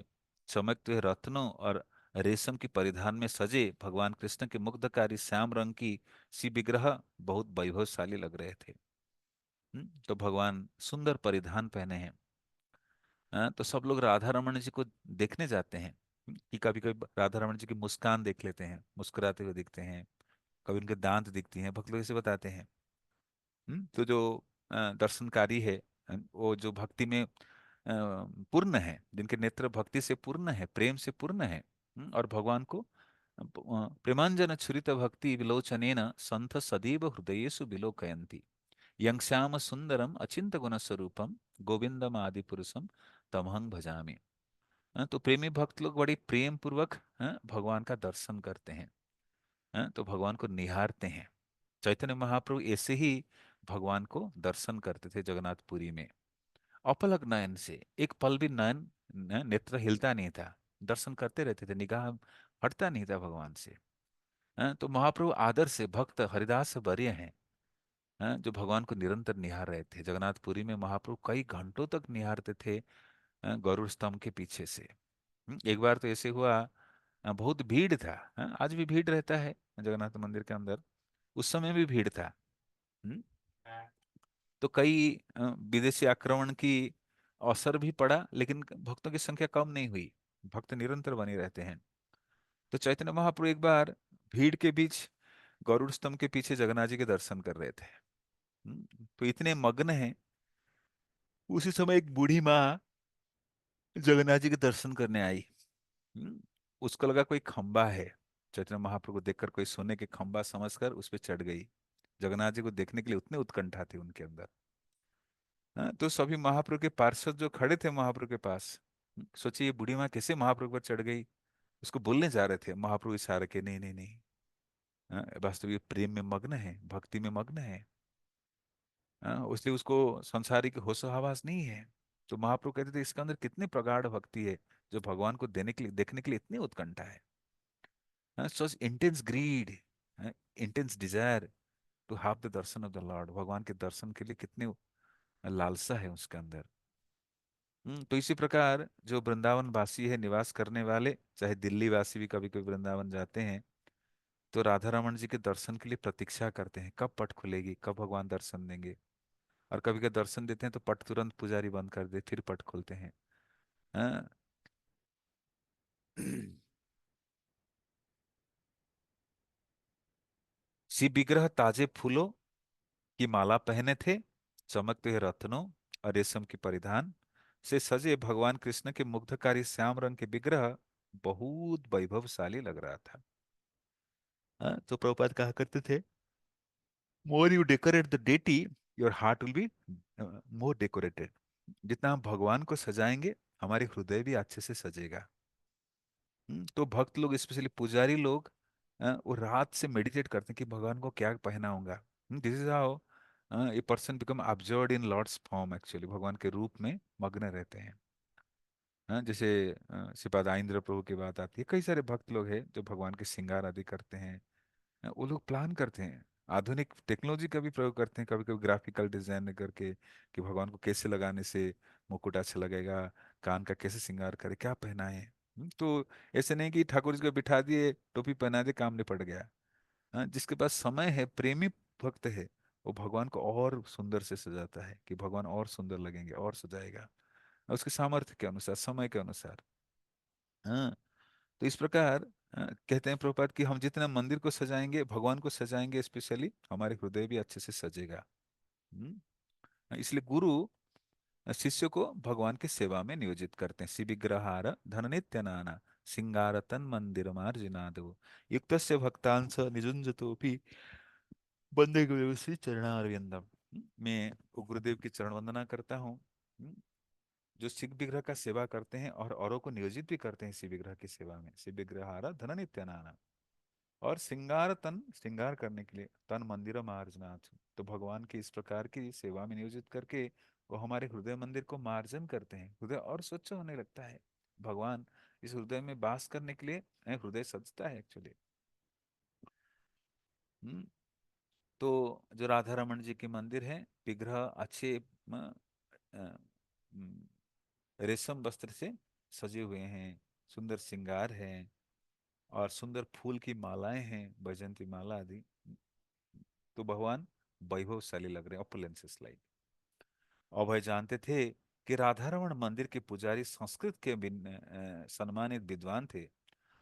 चमकते हुए रत्नों और रेशम की परिधान में सजे भगवान कृष्ण के मुग्धकारी श्याम रंग की शिव विग्रह बहुत वैभवशाली लग रहे थे। तो भगवान सुंदर परिधान पहने हैं। तो सब लोग राधा रमन जी को देखने जाते हैं। कि कभी कभी राधा रमन जी की मुस्कान देख लेते हैं, मुस्कुराते हुए दिखते हैं। कभी उनके दांत दिखती हैं, भक्त लोग इसे बताते हैं। तो जो दर्शनकारी है, वो जो भक्ति में पूर्ण है, जिनके नेत्र भक्ति से पूर्ण है, प्रेम से पूर्ण है, और भगवान को प्रेमांजन छुरित भक्ति विलोचनेन संथ सदैव हृदयेषु विलोकयन्ति। यं श्याम सुंदरम अचिंत गुण स्वरूपम गोविंदम आदि पुरुषम तमहं भजामि। तो प्रेमी भक्त लोग बड़ी प्रेम पूर्वक भगवान का दर्शन करते हैं। तो भगवान को निहारते हैं। चैतन्य महाप्रभु ऐसे ही भगवान को दर्शन करते थे जगन्नाथपुरी में, अपलक नयन से। एक पल भी नेत्र हिलता नहीं था, दर्शन करते रहते थे, निगाह हटता नहीं था भगवान से। तो महाप्रभु आदर से भक्त हरिदास वर्य हैं, जो भगवान को निरंतर निहार रहे थे। जगन्नाथपुरी में महाप्रभु कई घंटों तक निहारते थे गरुड़ स्तंभ के पीछे से। एक बार तो ऐसे हुआ, बहुत भीड़ था। आज भी भीड़ रहता है जगन्नाथ मंदिर के अंदर, उस समय भी भीड़ था। हम्म, तो कई विदेशी आक्रमण की अवसर भी पड़ा, लेकिन भक्तों की संख्या कम नहीं हुई। भक्त निरंतर बने रहते हैं। तो चैतन्य महाप्रभु एक बार भीड़ के बीच गरुड़ स्तंभ के पीछे जगन्नाथ जी के दर्शन कर रहे थे। तो इतने मग्न हैं, उसी समय एक बूढ़ी माँ जगन्नाथ जी के दर्शन करने आई। हम्म, उसको लगा कोई खंबा है। चैतन्य महाप्रभु को देखकर कोई सोने के खंबा समझकर उस पर चढ़ गई। जगन्नाथ जी को देखने के लिए उतने उत्कंठा थी उनके अंदर। तो सभी महाप्रभु के पार्षद जो खड़े थे महाप्रभु के पास, सोचिए ये बूढ़ी माँ कैसे महाप्रभु पर चढ़ गई। उसको बोलने जा रहे थे, महाप्रभु इशारे के नहीं नहीं नहीं। वास्तव ये प्रेम में मग्न है, भक्ति में मग्न है। इसलिए उसको संसारिक होश हवास नहीं है। तो महाप्रभु कहते थे इसके अंदर कितनी प्रगाढ़ भक्ति है, जो भगवान को देने के लिए, देखने के लिए इतनी उत्कंठा है। Such intense greed, intense desire to have the darshan of the Lord. भगवान के दर्शन के लिए कितनी लालसा है उसके अंदर। तो इसी प्रकार जो वृंदावन वासी है, निवास करने वाले, चाहे दिल्ली वासी भी कभी कभी वृंदावन जाते हैं, तो राधा रमन जी के दर्शन के लिए प्रतीक्षा करते हैं, कब पट खुलेगी, कब भगवान दर्शन देंगे। और कभी कभी दर्शन देते हैं तो पट तुरंत पुजारी बंद कर दे, फिर पट खोलते हैं। हाँ। शिव विग्रह ताजे फूलों की माला पहने थे, चमकते हुए रत्नों और रेशम की परिधान से सजे भगवान कृष्ण के मुग्धकारी श्याम रंग के विग्रह बहुत वैभवशाली लग रहा था। हाँ, तो प्रभुपाद कहा करते थे, more you decorate the deity, your heart will be more decorated. जितना हम भगवान को सजाएंगे, हमारे हृदय भी अच्छे से सजेगा। तो भक्त लोग, स्पेशली पुजारी लोग, वो रात से मेडिटेट करते हैं कि भगवान को क्या पहनाऊंगा। This is how a person become absorbed in Lord's form. Actually भगवान के रूप में मग्न रहते हैं। जैसे श्रीपाद आइंद्र प्रभु की बात आती है, कई सारे भक्त लोग हैं जो भगवान के श्रृंगार आदि करते हैं। वो लोग प्लान करते हैं, आधुनिक टेक्नोलॉजी का भी प्रयोग करते हैं, कभी कभी ग्राफिकल डिजाइन करके, कि भगवान को कैसे लगाने से मुकुट अच्छा लगेगा, कान का कैसे श्रृंगार करे, क्या पहनाए। तो ऐसे नहीं कि ठाकुर जी को बिठा दिए, टोपी पहना दिए, काम निपट गया। जिसके पास समय है, प्रेमी भक्त है, वो भगवान को और सुंदर से सजाता है, कि भगवान और सुंदर लगेंगे, और सजाएगा उसके सामर्थ्य के अनुसार, समय के अनुसार। हाँ। तो इस प्रकार कहते हैं प्रभुपाद कि हम जितना मंदिर को सजाएंगे, भगवान को सजाएंगे स्पेशली, हमारे हृदय भी अच्छे से सजेगा। इसलिए गुरु शिष्य को भगवान की सेवा में नियोजित करते हैं। शिविग्रहार धन नित्य नाना सिंगार तन मंदिर मार्जिनादो युक्त से भक्तांश निजुंजतोपि बंदे गुरु श्री चरणारविंदम। मैं वो गुरुदेव की चरण वंदना करता हूँ, जो शिव विग्रह का सेवा करते हैं और औरों को नियोजित भी करते हैं शिव विग्रह की सेवा में। शिव विग्रहारा धन नित्य नाना, और श्रृंगार तन, श्रृंगार करने के लिए, तन मंदिर मार्जनाथ। तो भगवान की इस प्रकार की सेवा में नियोजित करके वो हमारे हृदय मंदिर को मार्जन करते हैं, हृदय और स्वच्छ होने लगता है। भगवान इस हृदय में वास करने के लिए हृदय सजता है एक्चुअली। हम्म तो जो राधा रमन जी के मंदिर है, विग्रह अच्छे अ, म, रेशम वस्त्र से सजे हुए हैं, सुंदर श्रृंगार है, और सुंदर फूल की मालाएं हैं, बैजंती माला आदि। तो भगवान वैभवशाली लग रहे हैं, ऑपुलेंसेस लाइक। अभय जानते थे कि राधारमण मंदिर के पुजारी संस्कृत के सम्मानित विद्वान थे,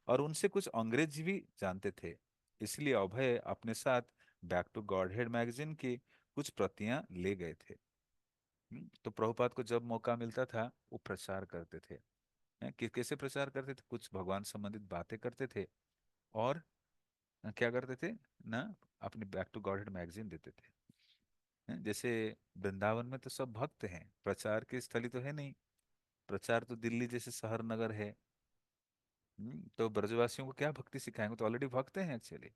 और उनसे कुछ अंग्रेजी भी जानते थे। इसलिए अभय अपने साथ बैक टू गॉडहेड मैगजीन की कुछ प्रतियां ले गए थे। तो प्रभुपाद को जब मौका मिलता था वो प्रचार करते थे। कैसे प्रचार करते थे? कुछ भगवान संबंधित बातें करते थे, और क्या करते थे ना, अपनी बैक टू गॉडहेड मैगजीन देते थे। जैसे वृंदावन में तो सब भक्त हैं, प्रचार की स्थली तो है नहीं। प्रचार तो दिल्ली जैसे शहर नगर है। तो ब्रजवासियों को क्या भक्ति सिखाएंगे, तो ऑलरेडी भक्त हैं एक्चुअली।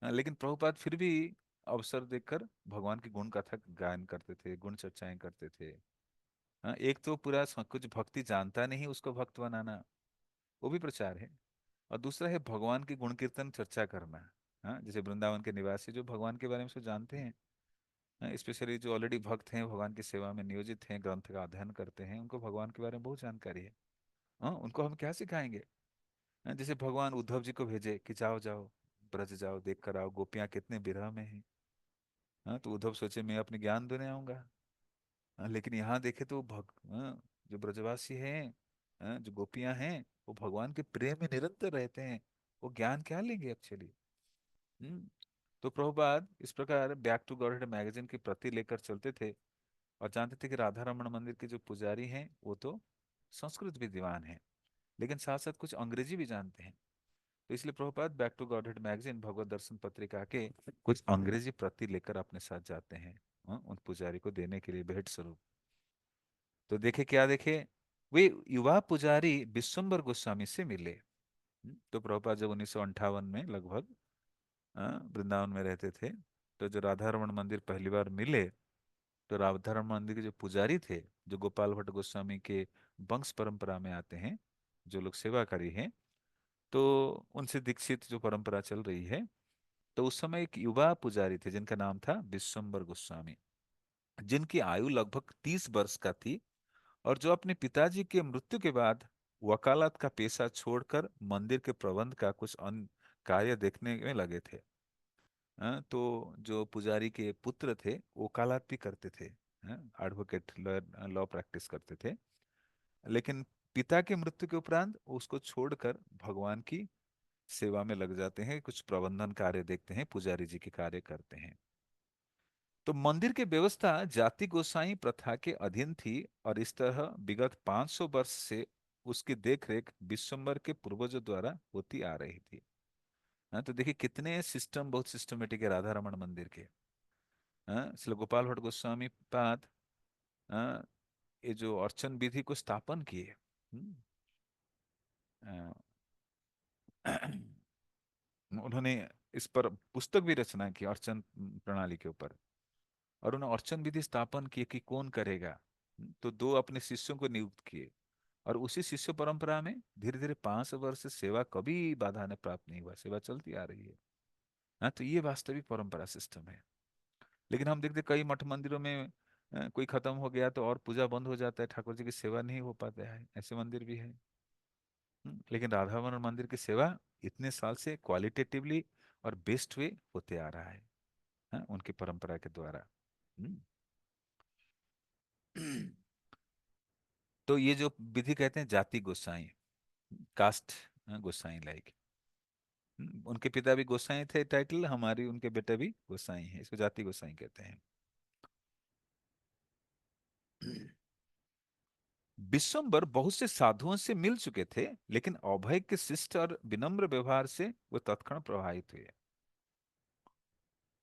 लेकिन प्रभुपाद फिर भी अवसर देखकर भगवान की गुण कथा गायन करते थे, गुण चर्चाएं करते थे। एक तो पूरा कुछ भक्ति जानता नहीं उसको भक्त बनाना, वो भी प्रचार है। और दूसरा है भगवान की गुण कीर्तन चर्चा करना। हाँ, जैसे वृंदावन के निवासी जो भगवान के बारे में सब जानते हैं, स्पेशली जो ऑलरेडी भक्त हैं, भगवान की सेवा में नियोजित हैं, ग्रंथ का अध्ययन करते हैं, उनको भगवान के बारे में बहुत जानकारी है। हाँ, उनको हम क्या सिखाएंगे? जैसे भगवान उद्धव जी को भेजे कि जाओ जाओ, ब्रज जाओ, देख कर आओ गोपियां कितने विरह में हैं। हाँ, तो उद्धव सोचे मैं अपने ज्ञान देने आऊंगा। लेकिन यहाँ देखे तो जो ब्रजवासी हैं, जो गोपियां हैं, वो भगवान के प्रेम में निरंतर रहते हैं। वो ज्ञान क्या लेंगे एक्चुअली? हम्म तो प्रभुपाद इस प्रकार बैक टू गॉडहेड मैगजीन की प्रति लेकर चलते थे, और जानते थे कि राधा रमण मंदिर के जो पुजारी हैं वो तो संस्कृत विद्वान हैं, लेकिन साथ साथ कुछ अंग्रेजी भी जानते हैं। तो इसलिए Prabhupada back to Godhead magazine Bhagavat Darshan पत्रिका के कुछ अंग्रेजी प्रति लेकर अपने साथ जाते हैं, उन पुजारी को देने के लिए भेंट स्वरूप। तो देखे क्या देखे, वे युवा पुजारी विश्वम्बर गोस्वामी से मिले। तो प्रभुपाद जब 1958 में लगभग वृंदावन में रहते थे, तो जो राधा रमण मंदिर पहली बार मिले, तो राधा रमण मंदिर के जो पुजारी थे, जो गोपाल भट्ट गोस्वामी के वंश परंपरा में आते हैं, जो लोग सेवाकारी हैं, तो उनसे दीक्षित जो परंपरा चल रही है, तो उस समय एक युवा पुजारी थे जिनका नाम था विश्वम्बर गोस्वामी, जिनकी आयु लगभग 30 वर्ष का थी, और जो अपने पिताजी के मृत्यु के बाद वकालत का पेशा छोड़कर मंदिर के प्रबंध का कुछ अन्य कार्य देखने में लगे थे। तो जो पुजारी के पुत्र थे वो वकालत भी करते थे, एडवोकेट लॉयर लॉ प्रैक्टिस करते थे। लेकिन पिता के मृत्यु के उपरांत वो उसको छोड़कर भगवान की सेवा में लग जाते हैं, कुछ प्रबंधन कार्य देखते हैं, पुजारी जी के कार्य करते हैं। तो मंदिर की व्यवस्था जाति गोसाई प्रथा के अधीन थी, और इस तरह विगत 500 वर्ष से उसकी देखरेख विश्वम्बर के पूर्वजों द्वारा होती आ रही थी। तो देखिए कितने सिस्टम, बहुत सिस्टमेटिक है राधा रमण मंदिर के। श्री गोपाल भट्ट गोस्वामी पाद हाँ, ये जो अर्चन विधि को स्थापन किए। हम्म, अ, उन्होंने इस पर पुस्तक भी रचना की अर्चन प्रणाली के ऊपर, और उन्होंने अर्चन विधि स्थापन की कि कौन करेगा। तो दो अपने शिष्यों को नियुक्त किए, और उसी शिष्य परंपरा में धीरे धीरे 500 वर्ष से सेवा कभी बाधा ने प्राप्त नहीं हुआ, सेवा चलती आ रही है। तो ये वास्तविक परंपरा सिस्टम है। लेकिन हम देखते कई मठ मंदिरों में कोई खत्म हो गया तो और पूजा बंद हो जाता है, ठाकुर जी की सेवा नहीं हो पाता है, ऐसे मंदिर भी है। लेकिन राधावन मंदिर की सेवा इतने साल से क्वालिटेटिवली और बेस्ट वे होते आ रहा है, उनकी परंपरा के द्वारा। हम्म। तो ये जो विधि कहते हैं जाति गोसाई, कास्ट गोसाई लाइक, उनके पिता भी गोसाई थे, टाइटल हमारी उनके बेटे भी गोसाई हैं, इसको जाति गोसाई कहते हैं। विश्वम्बर बहुत से साधुओं से मिल चुके थे, लेकिन अभय के शिष्ट और विनम्र व्यवहार से वो तत्क्षण प्रभावित हुए।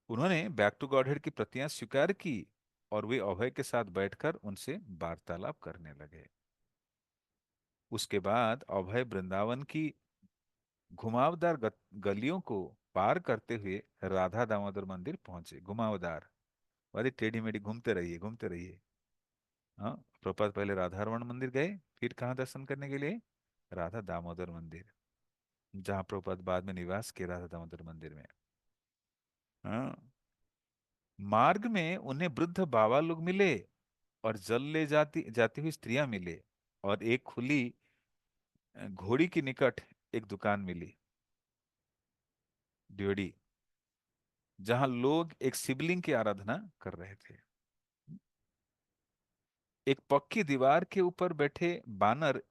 उन्होंने बैक टू गॉडहेड की प्रतियां स्वीकार की, और वे अभय के साथ बैठकर उनसे वार्तालाप करने लगे। उसके बाद अभय वृंदावन की घुमावदार गलियों को पार करते हुए राधा दामोदर मंदिर पहुंचे। घुमावदार, अरे टेढ़ी मेढ़ी, घूमते रहिए घूमते रहिए। हाँ, प्रभुपाद पहले राधारमण मंदिर गए, फिर कहाँ दर्शन करने के लिए? राधा दामोदर मंदिर, जहाँ प्रभुपाद बाद में निवास किए राधा दामोदर मंदिर में। हाँ। मार्ग में उन्हें वृद्ध बाबा लोग मिले, और जल ले जाती जाती हुई स्त्रियां मिले, और एक खुली घोड़ी के निकट एक दुकान मिली, ड्योढ़ी, जहां लोग एक शिवलिंग की आराधना कर रहे थे। एक पक्की दीवार के ऊपर बैठे बानर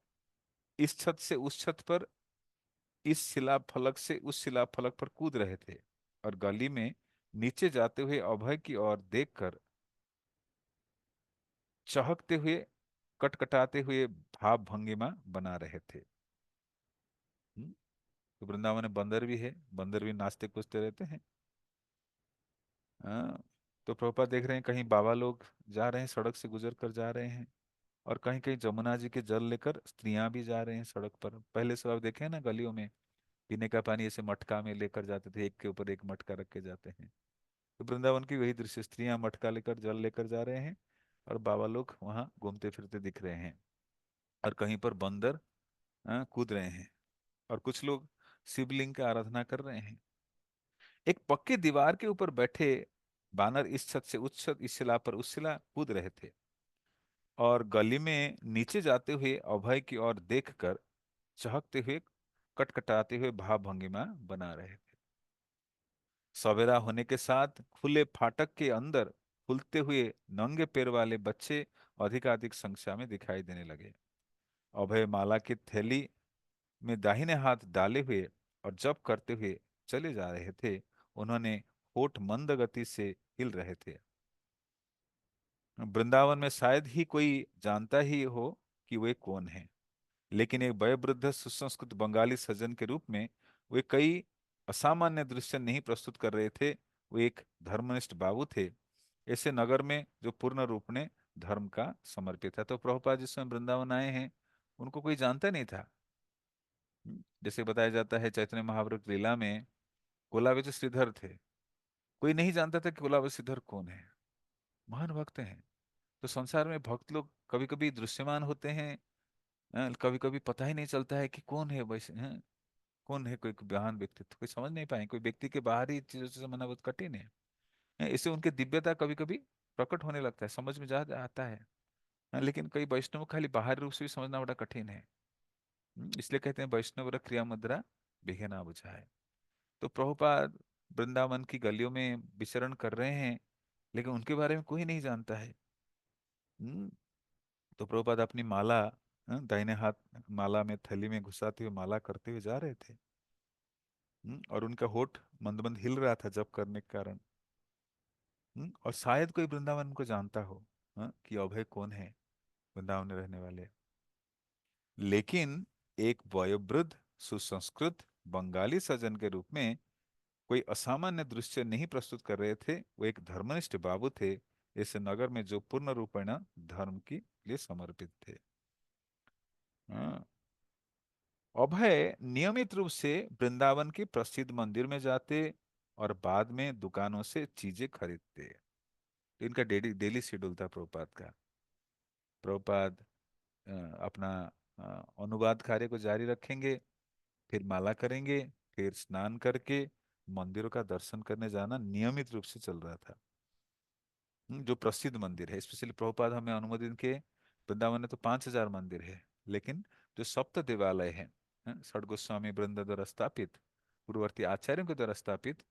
इस छत से उस छत पर, इस शिलाफलक से उस शिलाफलक पर कूद रहे थे, और गली में नीचे जाते हुए अभय की ओर देखकर चहकते हुए, कटकटाते हुए भाव भंगिमा बना रहे थे। हम्म, तो वृंदावन में बंदर भी है, बंदर भी नाचते कूदते रहते हैं। हाँ। तो प्रभुपाद देख रहे हैं कहीं बाबा लोग जा रहे हैं, सड़क से गुजर कर जा रहे हैं, और कहीं कहीं जमुना जी के जल लेकर स्त्रियां भी जा रहे हैं सड़क पर। पहले सब आप देखे हैं ना, गलियों में पीने का पानी ऐसे मटका में लेकर जाते थे, एक के ऊपर एक मटका रख के जाते हैं। तो वृंदावन की वही दृश्य, स्त्रियां मटका लेकर जल लेकर जा रहे हैं, और बाबा लोग वहां घूमते फिरते दिख रहे हैं, और कहीं पर बंदर कूद रहे हैं, और कुछ लोग शिवलिंग की आराधना कर रहे हैं। एक पक्की दीवार के ऊपर बैठे बानर इस छत से उस छत, इस शिला पर उस शिला कूद रहे थे, और गली में नीचे जाते हुए अभय की ओर देखकर चहकते हुए, कटकटाते हुए भाव भंगिमा बना रहे थे। सवेरा होने के साथ खुले फाटक के अंदर खुलते हुए नंगे पैर वाले बच्चे अधिकाधिक संख्या में दिखाई देने लगे। अभय माला की थैली में दाहिने हाथ डाले हुए और जप करते हुए चले जा रहे थे। उन्होंने होठ मंद गति से हिल रहे थे। वृंदावन में शायद ही कोई जानता ही हो कि वे कौन है, लेकिन एक वयोवृद्ध सुसंस्कृत बंगाली सज्जन के रूप में वे कई असामान्य दृश्य नहीं प्रस्तुत कर रहे थे। वे एक धर्मनिष्ठ बाबू थे, ऐसे नगर में जो पूर्ण रूप में धर्म का समर्पित था। तो प्रभुपाद जिस समय वृंदावन आए हैं, उनको कोई जानता नहीं था। जैसे बताया जाता है चैतन्य महाप्रभु की लीला में कुलाविच श्रीधर थे, कोई नहीं जानता था कि कुलाविच श्रीधर कौन है। महान भक्त हैं। तो संसार में भक्त लोग कभी कभी दृश्यमान होते हैं, कभी कभी पता ही नहीं चलता है कि कौन है वैसे हैं, कौन है कोई महान व्यक्तित्व, कोई समझ नहीं पाए, कोई व्यक्ति के बाहरी चीजों से समझना बहुत कठिन है। इससे उनके दिव्यता कभी कभी प्रकट होने लगता है, समझ में जा आता है, लेकिन कई वैष्णव खाली बाहरी रूप से भी समझना बड़ा कठिन है। इसलिए कहते हैं वैष्णव रख क्रिया मुद्रा बिघे ना बुझाए। तो प्रभुपाद वृंदावन की गलियों में विचरण कर रहे हैं, लेकिन उनके बारे में कोई नहीं जानता है। हम्म, तो प्रभुपाद अपनी माला दाहिने हाथ माला में थैली में घुसाते हुए माला करते हुए जा रहे थे। और उनका होठ मंद मंद हिल रहा था जप करने के कारण। और शायद कोई वृंदावन को जानता हो, कि अभय कौन है, वृंदावन में रहने वाले। लेकिन एक वयोवृद्ध सुसंस्कृत बंगाली सज्जन के रूप में कोई असामान्य दृश्य नहीं प्रस्तुत कर रहे थे। वो एक धर्मनिष्ठ बाबू थे, इस नगर में जो पूर्ण रूपेण धर्म के लिए समर्पित थे। हाँ। अभय नियमित रूप से वृंदावन के प्रसिद्ध मंदिर में जाते, और बाद में दुकानों से चीजें खरीदते। तो इनका डेली डेली शेड्यूल था प्रभुपाद का। प्रभुपाद अ, अपना अनुवाद कार्य को जारी रखेंगे, फिर माला करेंगे, फिर स्नान करके मंदिरों का दर्शन करने जाना नियमित रूप से चल रहा था। जो प्रसिद्ध मंदिर है, स्पेशली प्रभुपाद हमें अनुमोदन के, वृंदावन में तो 5,000 मंदिर है, लेकिन जो सप्त देवालय है, षड गोस्वामी वृंद द्वारा स्थापित, पूर्ववर्ती आचार्यों के द्वारा स्थापित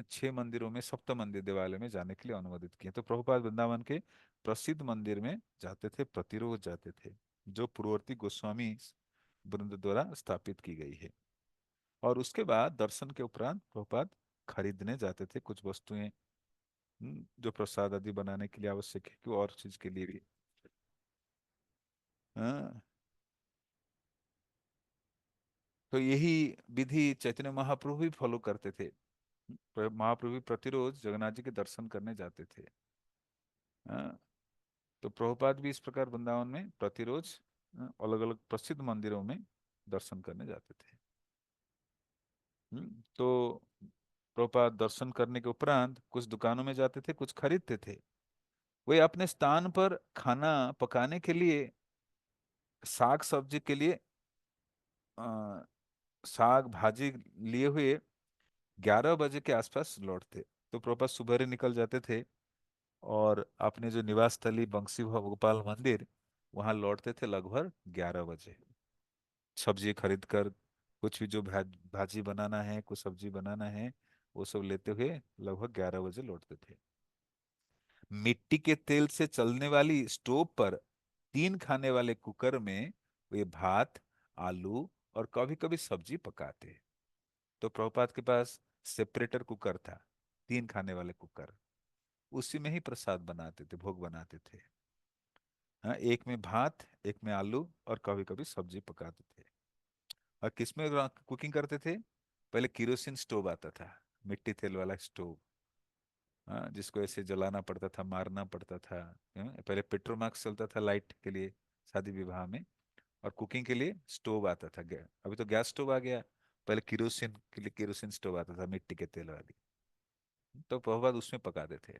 6 मंदिरों में सप्त मंदिर देवालय में जाने के लिए अनुमोदित किए। तो प्रभुपाद वृंदावन के प्रसिद्ध मंदिर में जाते थे, प्रतिरोज जाते थे, जो पूर्ववर्ती गोस्वामी वृंद द्वारा स्थापित की गई है। और उसके बाद दर्शन के उपरांत प्रभुपाद खरीदने जाते थे कुछ वस्तुएं, जो प्रसाद आदि बनाने के लिए आवश्यक है, कि और चीज के लिए भी। हाँ। तो यही विधि चैतन्य महाप्रभु भी फॉलो करते थे। महाप्रभु भी प्रतिरोज जगन्नाथ जी के दर्शन करने जाते थे। हाँ। तो प्रभुपाद भी इस प्रकार वृंदावन में प्रतिरोज अलग अलग प्रसिद्ध मंदिरों में दर्शन करने जाते थे। तो प्रभुपाद दर्शन करने के उपरांत कुछ दुकानों में जाते थे, कुछ खरीदते थे। वे अपने स्थान पर खाना पकाने के लिए, साग सब्जी के लिए अ, साग भाजी लिए हुए 11 बजे के आसपास लौटते। तो प्रभुपाद सुबह निकल जाते थे और अपने जो निवास स्थली बंसी गोपाल मंदिर, वहां लौटते थे लगभग 11 बजे। सब्जी खरीद कर, कुछ भी जो भाजी बनाना है, कुछ सब्जी बनाना है, वो सब लेते हुए लगभग 11 बजे लौटते थे। मिट्टी के तेल से चलने वाली स्टोव पर 3 खाने वाले कुकर में वे भात, आलू और कभी कभी सब्जी पकाते। तो प्रभुपाद के पास सेपरेटर कुकर था, 3 खाने वाले कुकर, उसी में ही प्रसाद बनाते थे, भोग बनाते थे। हाँ, एक में भात, एक में आलू और कभी कभी सब्जी पकाते थे। और किसमें कुकिंग करते थे? पहले केरोसिन स्टोव आता था, मिट्टी तेल वाला स्टोव। हाँ, जिसको ऐसे जलाना पड़ता था, मारना पड़ता था। पहले पेट्रोमाक्स चलता था लाइट के लिए, शादी विवाह में। और कुकिंग के लिए स्टोव आता था। अभी तो गैस स्टोव आ गया, पहले केरोसिन के लिए केरोसिन स्टोव आता था, मिट्टी के तेल वाली। तो प्रभुपाद उसमें पकाते थे।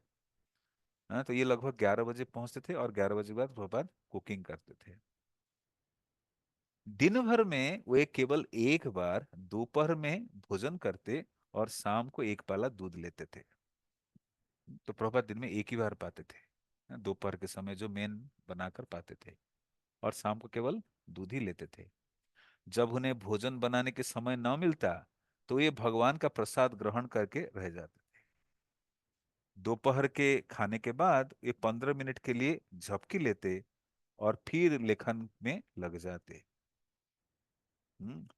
हाँ, तो ये लगभग 11 बजे पहुंचते थे और 11 बजे के बाद प्रभुपाद कुकिंग करते थे। दिन भर में वे केवल एक बार दोपहर में भोजन करते और शाम को एक पाला दूध लेते थे। तो प्रभुपाद दिन में एक ही बार पाते थे, दोपहर के समय जो मेन बनाकर पाते थे, और शाम को केवल दूध ही लेते थे। जब उन्हें भोजन बनाने के समय न मिलता, तो ये भगवान का प्रसाद ग्रहण करके रह जाते। दोपहर के खाने के बाद ये 15 मिनट के लिए झपकी लेते और फिर लेखन में लग जाते।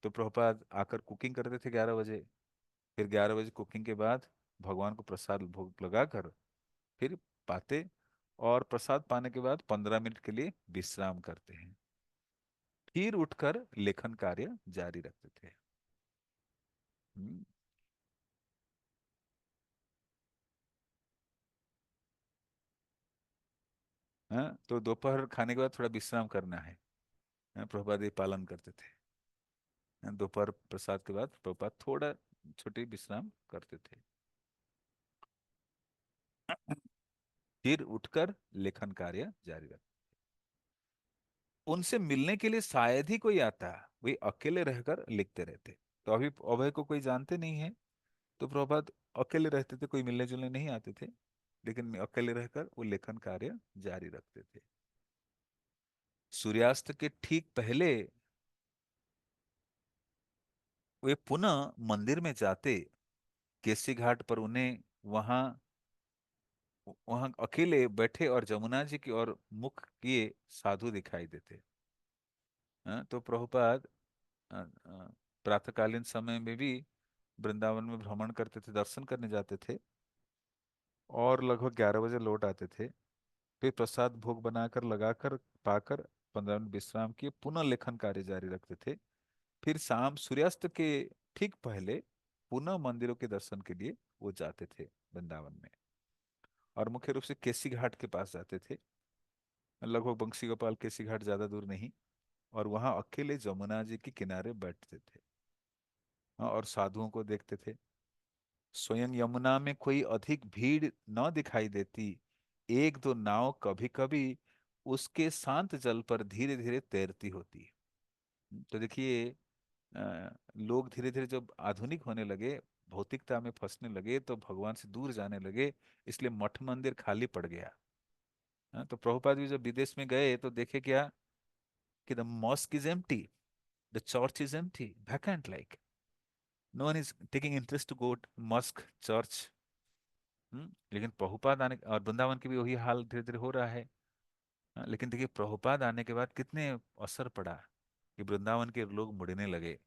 तो प्रभुपाद आकर कुकिंग करते थे 11 बजे। फिर 11 बजे कुकिंग के बाद भगवान को प्रसाद भोग लगाकर फिर पाते, और प्रसाद पाने के बाद 15 मिनट के लिए विश्राम करते हैं, फिर उठकर लेखन कार्य जारी रखते थे। हम्म, हाँ, तो दोपहर खाने के बाद थोड़ा विश्राम करना है। हाँ, प्रभुपाद ये पालन करते थे। हाँ, दोपहर प्रसाद के बाद प्रभुपाद थोड़ा छोटी विश्राम करते थे, फिर उठकर लेखन कार्य जारी रखते। उनसे मिलने के लिए शायद ही कोई आता, वे अकेले रहकर लिखते रहते। तो अभी अभय को कोई जानते नहीं है, तो प्रभुपाद अकेले रहते थे, कोई मिलने जुलने नहीं आते थे, लेकिन अकेले रहकर वो लेखन कार्य जारी रखते थे। सूर्यास्त के ठीक पहले वे पुनः मंदिर में जाते। केसी घाट पर उन्हें वहां वहां अकेले बैठे और जमुना जी की ओर मुख किए साधु दिखाई देते। तो प्रभुपाद प्रातःकालीन समय में भी वृंदावन में भ्रमण करते थे, दर्शन करने जाते थे, और लगभग 11 बजे लौट आते थे। फिर प्रसाद भोग बनाकर लगाकर पाकर 15 मिनट विश्राम किए, पुनः लेखन कार्य जारी रखते थे। फिर शाम सूर्यास्त के ठीक पहले पुनः मंदिरों के दर्शन के लिए वो जाते थे वृंदावन में, और मुख्य रूप से केसी घाट के पास जाते थे। लगभग बंसी गोपाल केसी घाट ज्यादा दूर नहीं, और वहां अकेले जमुना जी के किनारे बैठते थे। हाँ, और साधुओं को देखते थे। स्वयं यमुना में कोई अधिक भीड़ न दिखाई देती, एक दो नाव कभी कभी उसके शांत जल पर धीरे धीरे तैरती होती। तो देखिए, लोग धीरे धीरे जब आधुनिक होने लगे, भौतिकता में फंसने लगे, तो भगवान से दूर जाने लगे, इसलिए मठ मंदिर खाली पड़ गया। हाँ, तो प्रभुपाद भी जब विदेश में गए तो देखे क्या, कि the mosque is empty, the church is empty, vacant, like no one is taking interest to go to mosque church। लेकिन प्रभुपाद आने और वृंदावन की भी वही हाल धीरे धीरे हो रहा है। हाँ, लेकिन देखिए प्रभुपाद आने के बाद कितने असर पड़ा, कि वृंदावन के लोग मुड़ने लगे।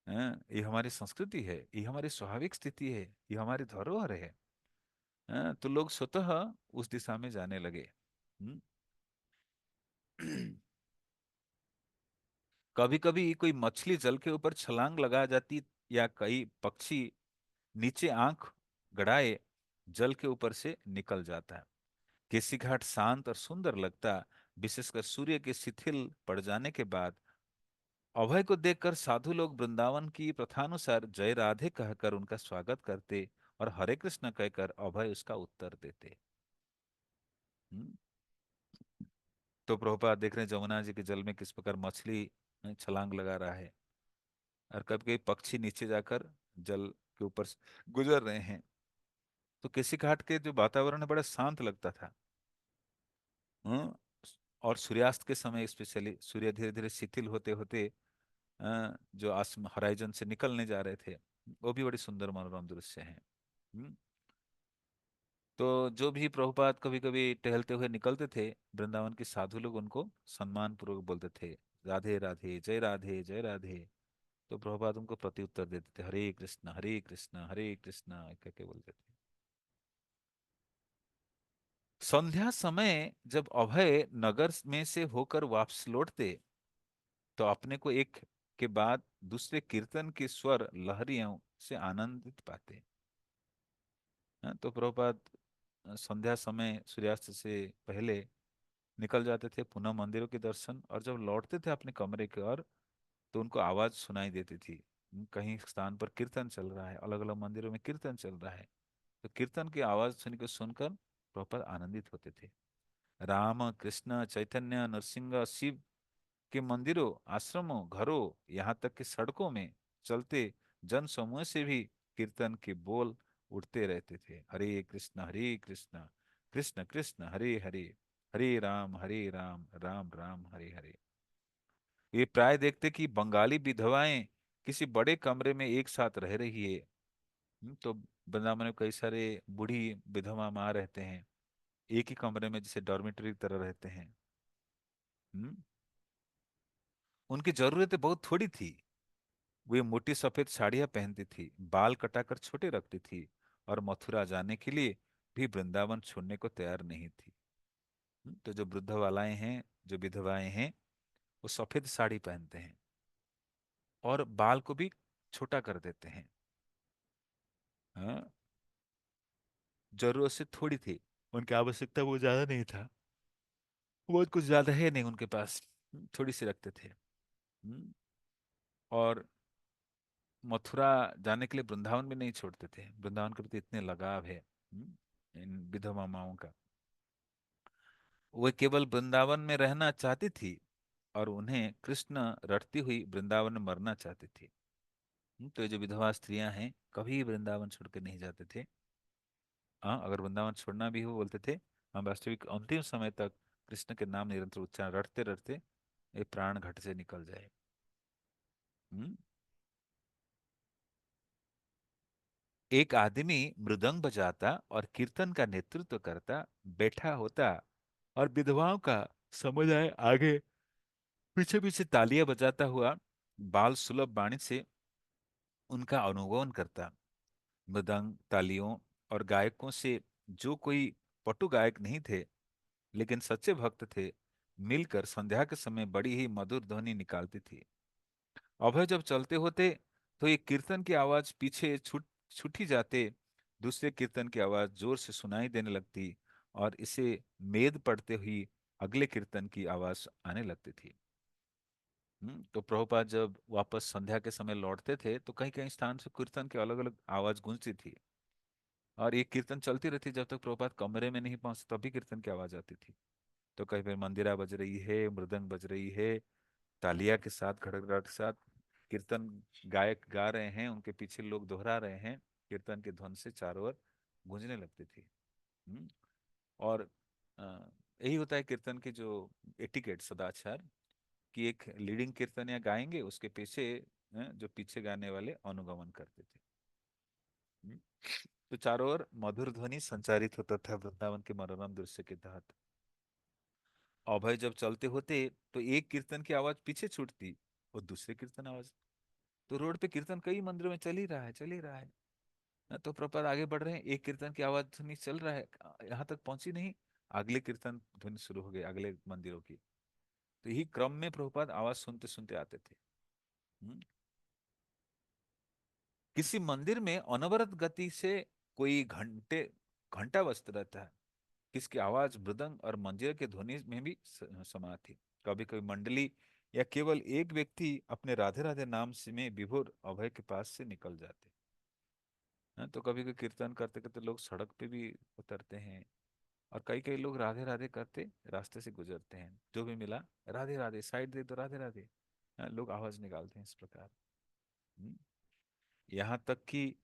हाँ, ये हमारी संस्कृति है, ये हमारी स्वाभाविक स्थिति है, ये हमारी धरोहर है। हाँ, तो लोग स्वतः उस दिशा में जाने लगे। कभी कभी कोई मछली जल के ऊपर छलांग लगा जाती, या कई पक्षी नीचे आंख गड़ाए जल के ऊपर से निकल जाता। केसी घाट शांत और सुंदर लगता, विशेषकर सूर्य के शिथिल पड़ जाने के बाद। अभय को देखकर साधु लोग वृंदावन की प्रथानुसार जय राधे कहकर उनका स्वागत करते, और हरे कृष्ण कहकर अभय उसका उत्तर देते। हम्म, तो प्रभुपाद देख रहे हैं जमुना जी के जल में किस प्रकार मछली छलांग लगा रहा है। और कभी कभी पक्षी नीचे जाकर जल के ऊपर से गुजर रहे हैं। तो केसी घाट के जो वातावरण है बड़ा शांत लगता था। हम्म, और सूर्यास्त के समय स्पेशली सूर्य धीरे धीरे शिथिल होते होते जो आसमान हराइजन से निकलने जा रहे थे, वो भी बड़ी सुंदर मनोरम दृश्य है। हम्म, तो जो भी प्रभुपाद कभी कभी टहलते हुए निकलते थे, वृंदावन के साधु लोग उनको सम्मान पूर्वक बोलते थे, राधे राधे, जय राधे, जय राधे। तो प्रभुपाद उनको प्रत्युत्तर देते थे, हरे कृष्ण, हरे कृष्ण, हरे कृष्ण करके बोलते थे। संध्या समय जब अभय नगर में से होकर वापस लौटते, तो अपने को एक के बाद दूसरे कीर्तन के स्वर लहरियों से आनंदित पाते। हाँ, तो प्रभुपाद संध्या समय सूर्यास्त से पहले निकल जाते थे पुनः मंदिरों के दर्शन, और जब लौटते थे अपने कमरे की ओर, तो उनको आवाज सुनाई देती थी। कहीं स्थान पर कीर्तन चल रहा है, अलग अलग मंदिरों में कीर्तन चल रहा है, तो कीर्तन की आवाज सुनकर प्रभुपाद आनंदित होते थे। राम कृष्ण चैतन्य नरसिंह शिव के मंदिरों, आश्रमों, घरों, यहाँ तक कि सड़कों में चलते जन समूह से भी कीर्तन के बोल उठते रहते थे, हरे कृष्ण, हरे कृष्ण, कृष्ण कृष्ण, हरे हरे, हरे राम, राम राम, हरे हरे। ये प्राय देखते कि बंगाली विधवाएं किसी बड़े कमरे में एक साथ रह रही है। तो वृंदावन में कई सारे बूढ़ी विधवा माँ रहते हैं, एक ही कमरे में जैसे डॉर्मेटरी की तरह रहते हैं। हम्म, उनकी जरूरतें बहुत थोड़ी थी। वे मोटी सफेद साड़ियां पहनती थी, बाल कटाकर छोटे रखती थी, और मथुरा जाने के लिए भी वृंदावन छोड़ने को तैयार नहीं थी। तो जो वृद्ध वालाएं हैं, जो विधवाएं हैं, वो सफेद साड़ी पहनते हैं और बाल को भी छोटा कर देते हैं। हाँ, जरूरत से थोड़ी थी, उनकी आवश्यकता वो ज्यादा नहीं था, बहुत कुछ ज्यादा है नहीं उनके पास, थोड़ी सी रखते थे। हम्म, और मथुरा जाने के लिए वृंदावन भी नहीं छोड़ते थे, वृंदावन के प्रति इतने लगाव है इन विधवा माओं का। वे केवल वृंदावन में रहना चाहती थी, और उन्हें कृष्ण रटती हुई वृंदावन में मरना चाहती थी। तो ये जो विधवा स्त्रियां हैं, कभी वृंदावन छोड़ के नहीं जाते थे। हाँ, अगर वृंदावन छोड़ना भी हो, बोलते थे हम वास्तविक अंतिम समय तक कृष्ण के नाम निरंतर उच्चारण रटते रटते ये प्राण घट से निकल जाए। हम्म, एक आदमी मृदंग बजाता और कीर्तन का नेतृत्व करता बैठा होता, और विधवाओं का समुदाय आगे पीछे पीछे तालियां बजाता हुआ बाल सुलभ वाणी से उनका अनुगमन करता। मृदंग, तालियों और गायकों से जो कोई पटु गायक नहीं थे, लेकिन सच्चे भक्त थे, मिलकर संध्या के समय बड़ी ही मधुर ध्वनि निकालती थी। अभय जब चलते होते, तो एक कीर्तन की आवाज पीछे छूटी जाते, दूसरे कीर्तन की आवाज जोर से सुनाई देने लगती, और इसे मेद पड़ते हुई अगले कीर्तन की आवाज आने लगती थी। तो प्रभुपाद जब वापस संध्या के समय लौटते थे, तो कहीं कहीं स्थान से कीर्तन की अलग अलग आवाज गूंजती थी, और एक कीर्तन चलती रहती जब तक प्रभुपाद कमरे में नहीं पहुंचते, तभी कीर्तन की आवाज आती थी। तो कहीं पे मंदिरा बज रही है, मृदंग बज रही है, तालिया के साथ, खड़गड़ाहट के साथ कीर्तन गायक गा रहे हैं, उनके पीछे लोग दोहरा रहे हैं, कीर्तन के ध्वन से चारों ओर गूंजने लगती थी। हम्म, और अ, यही होता है कीर्तन की जो एटिकेट, सदाचार, कि एक लीडिंग कीर्तन या गाएंगे, उसके पीछे जो पीछे गाने वाले अनुगमन करते थे। हम्म, तो चारों ओर मधुर ध्वनि संचारित होता था वृंदावन के मनोरम दृश्य के तहत। अभय जब चलते होते, तो एक कीर्तन की आवाज पीछे छूटती, और दूसरे कीर्तन आवाज, तो रोड पे कीर्तन कई मंदिरों में चल ही रहा है, चल ही रहा है ना। तो प्रपात आगे बढ़ रहे हैं, एक कीर्तन की आवाज ध्वनि चल रहा है, यहाँ तक पहुंची नहीं, अगले कीर्तन ध्वनि शुरू हो गई अगले मंदिरों की। तो यही क्रम में प्रभुपाद आवाज सुनते सुनते आते थे। हम्म, किसी मंदिर में अनवरत गति से कोई घंटा बजता रहता है, किसकी आवाज मृदंग और मंजीरे के ध्वनि में भी समा थी। कभी कभी मंडली या केवल एक व्यक्ति अपने राधे राधे नाम से में विभोर अभय के पास से निकल जाते हैं। तो कभी कभी कीर्तन करते करते लोग सड़क पे भी उतरते हैं, और कई कई लोग राधे राधे करते रास्ते से गुजरते हैं, जो भी मिला राधे राधे, साइड दे दो राधे राधे। लोग आवाज निकालते हैं इस प्रकार। हम्म, यहाँ तक कि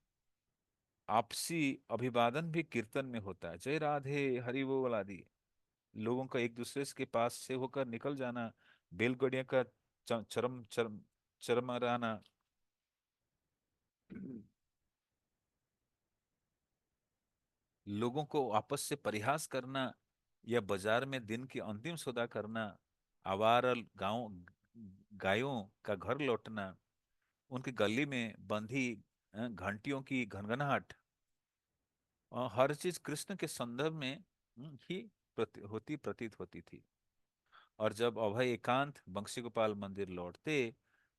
आपसी अभिवादन भी कीर्तन में होता है, जय राधे, हरि बोल आदि। लोगों का एक दूसरे के पास से होकर निकल जाना, बेलगड़िया का चरम चरम चरमराना, लोगों को आपस से परिहास करना, या बाजार में दिन की अंतिम सौदा करना, आवारा गांव गायों का घर लौटना, उनकी गली में बंधी घंटियों की घनघनाहट, हर चीज कृष्ण के संदर्भ में ही प्रतीत होती थी। और जब अभय एकांत बंशी गोपाल मंदिर लौटते,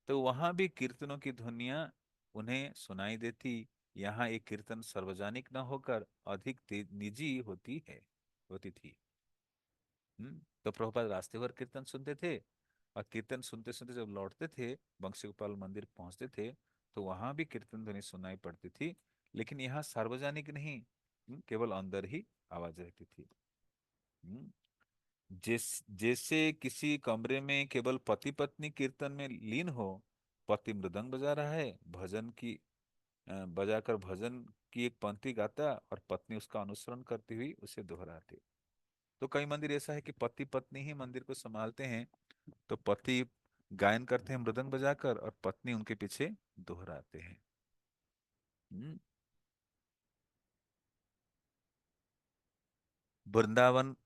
तो वहां भी कीर्तनों की ध्वनियां उन्हें सुनाई देती। यहाँ एक कीर्तन सार्वजनिक न होकर अधिक निजी होती थी। तो प्रभुपाद रास्ते भर कीर्तन सुनते थे, और कीर्तन सुनते सुनते जब लौटते थे, बंशी गोपाल मंदिर पहुंचते थे, तो वहां भी कीर्तन ध्वनि सुनाई पड़ती थी। लेकिन यहाँ सार्वजनिक नहीं, केवल अंदर ही आवाज रहती थी। हम्म, जैसे किसी कमरे में केवल पति पत्नी कीर्तन में लीन हो, पति मृदंग बजा रहा है, बजाकर भजन की एक पंक्ति गाता, और पत्नी उसका अनुसरण करती हुई उसे दोहराती। तो कई मंदिर ऐसा है कि पति पत्नी ही मंदिर को संभालते हैं। तो पति गायन करते हैं मृदंग बजाकर, और पत्नी उनके पीछे दोहराते हैं। हम्म, वृंदावन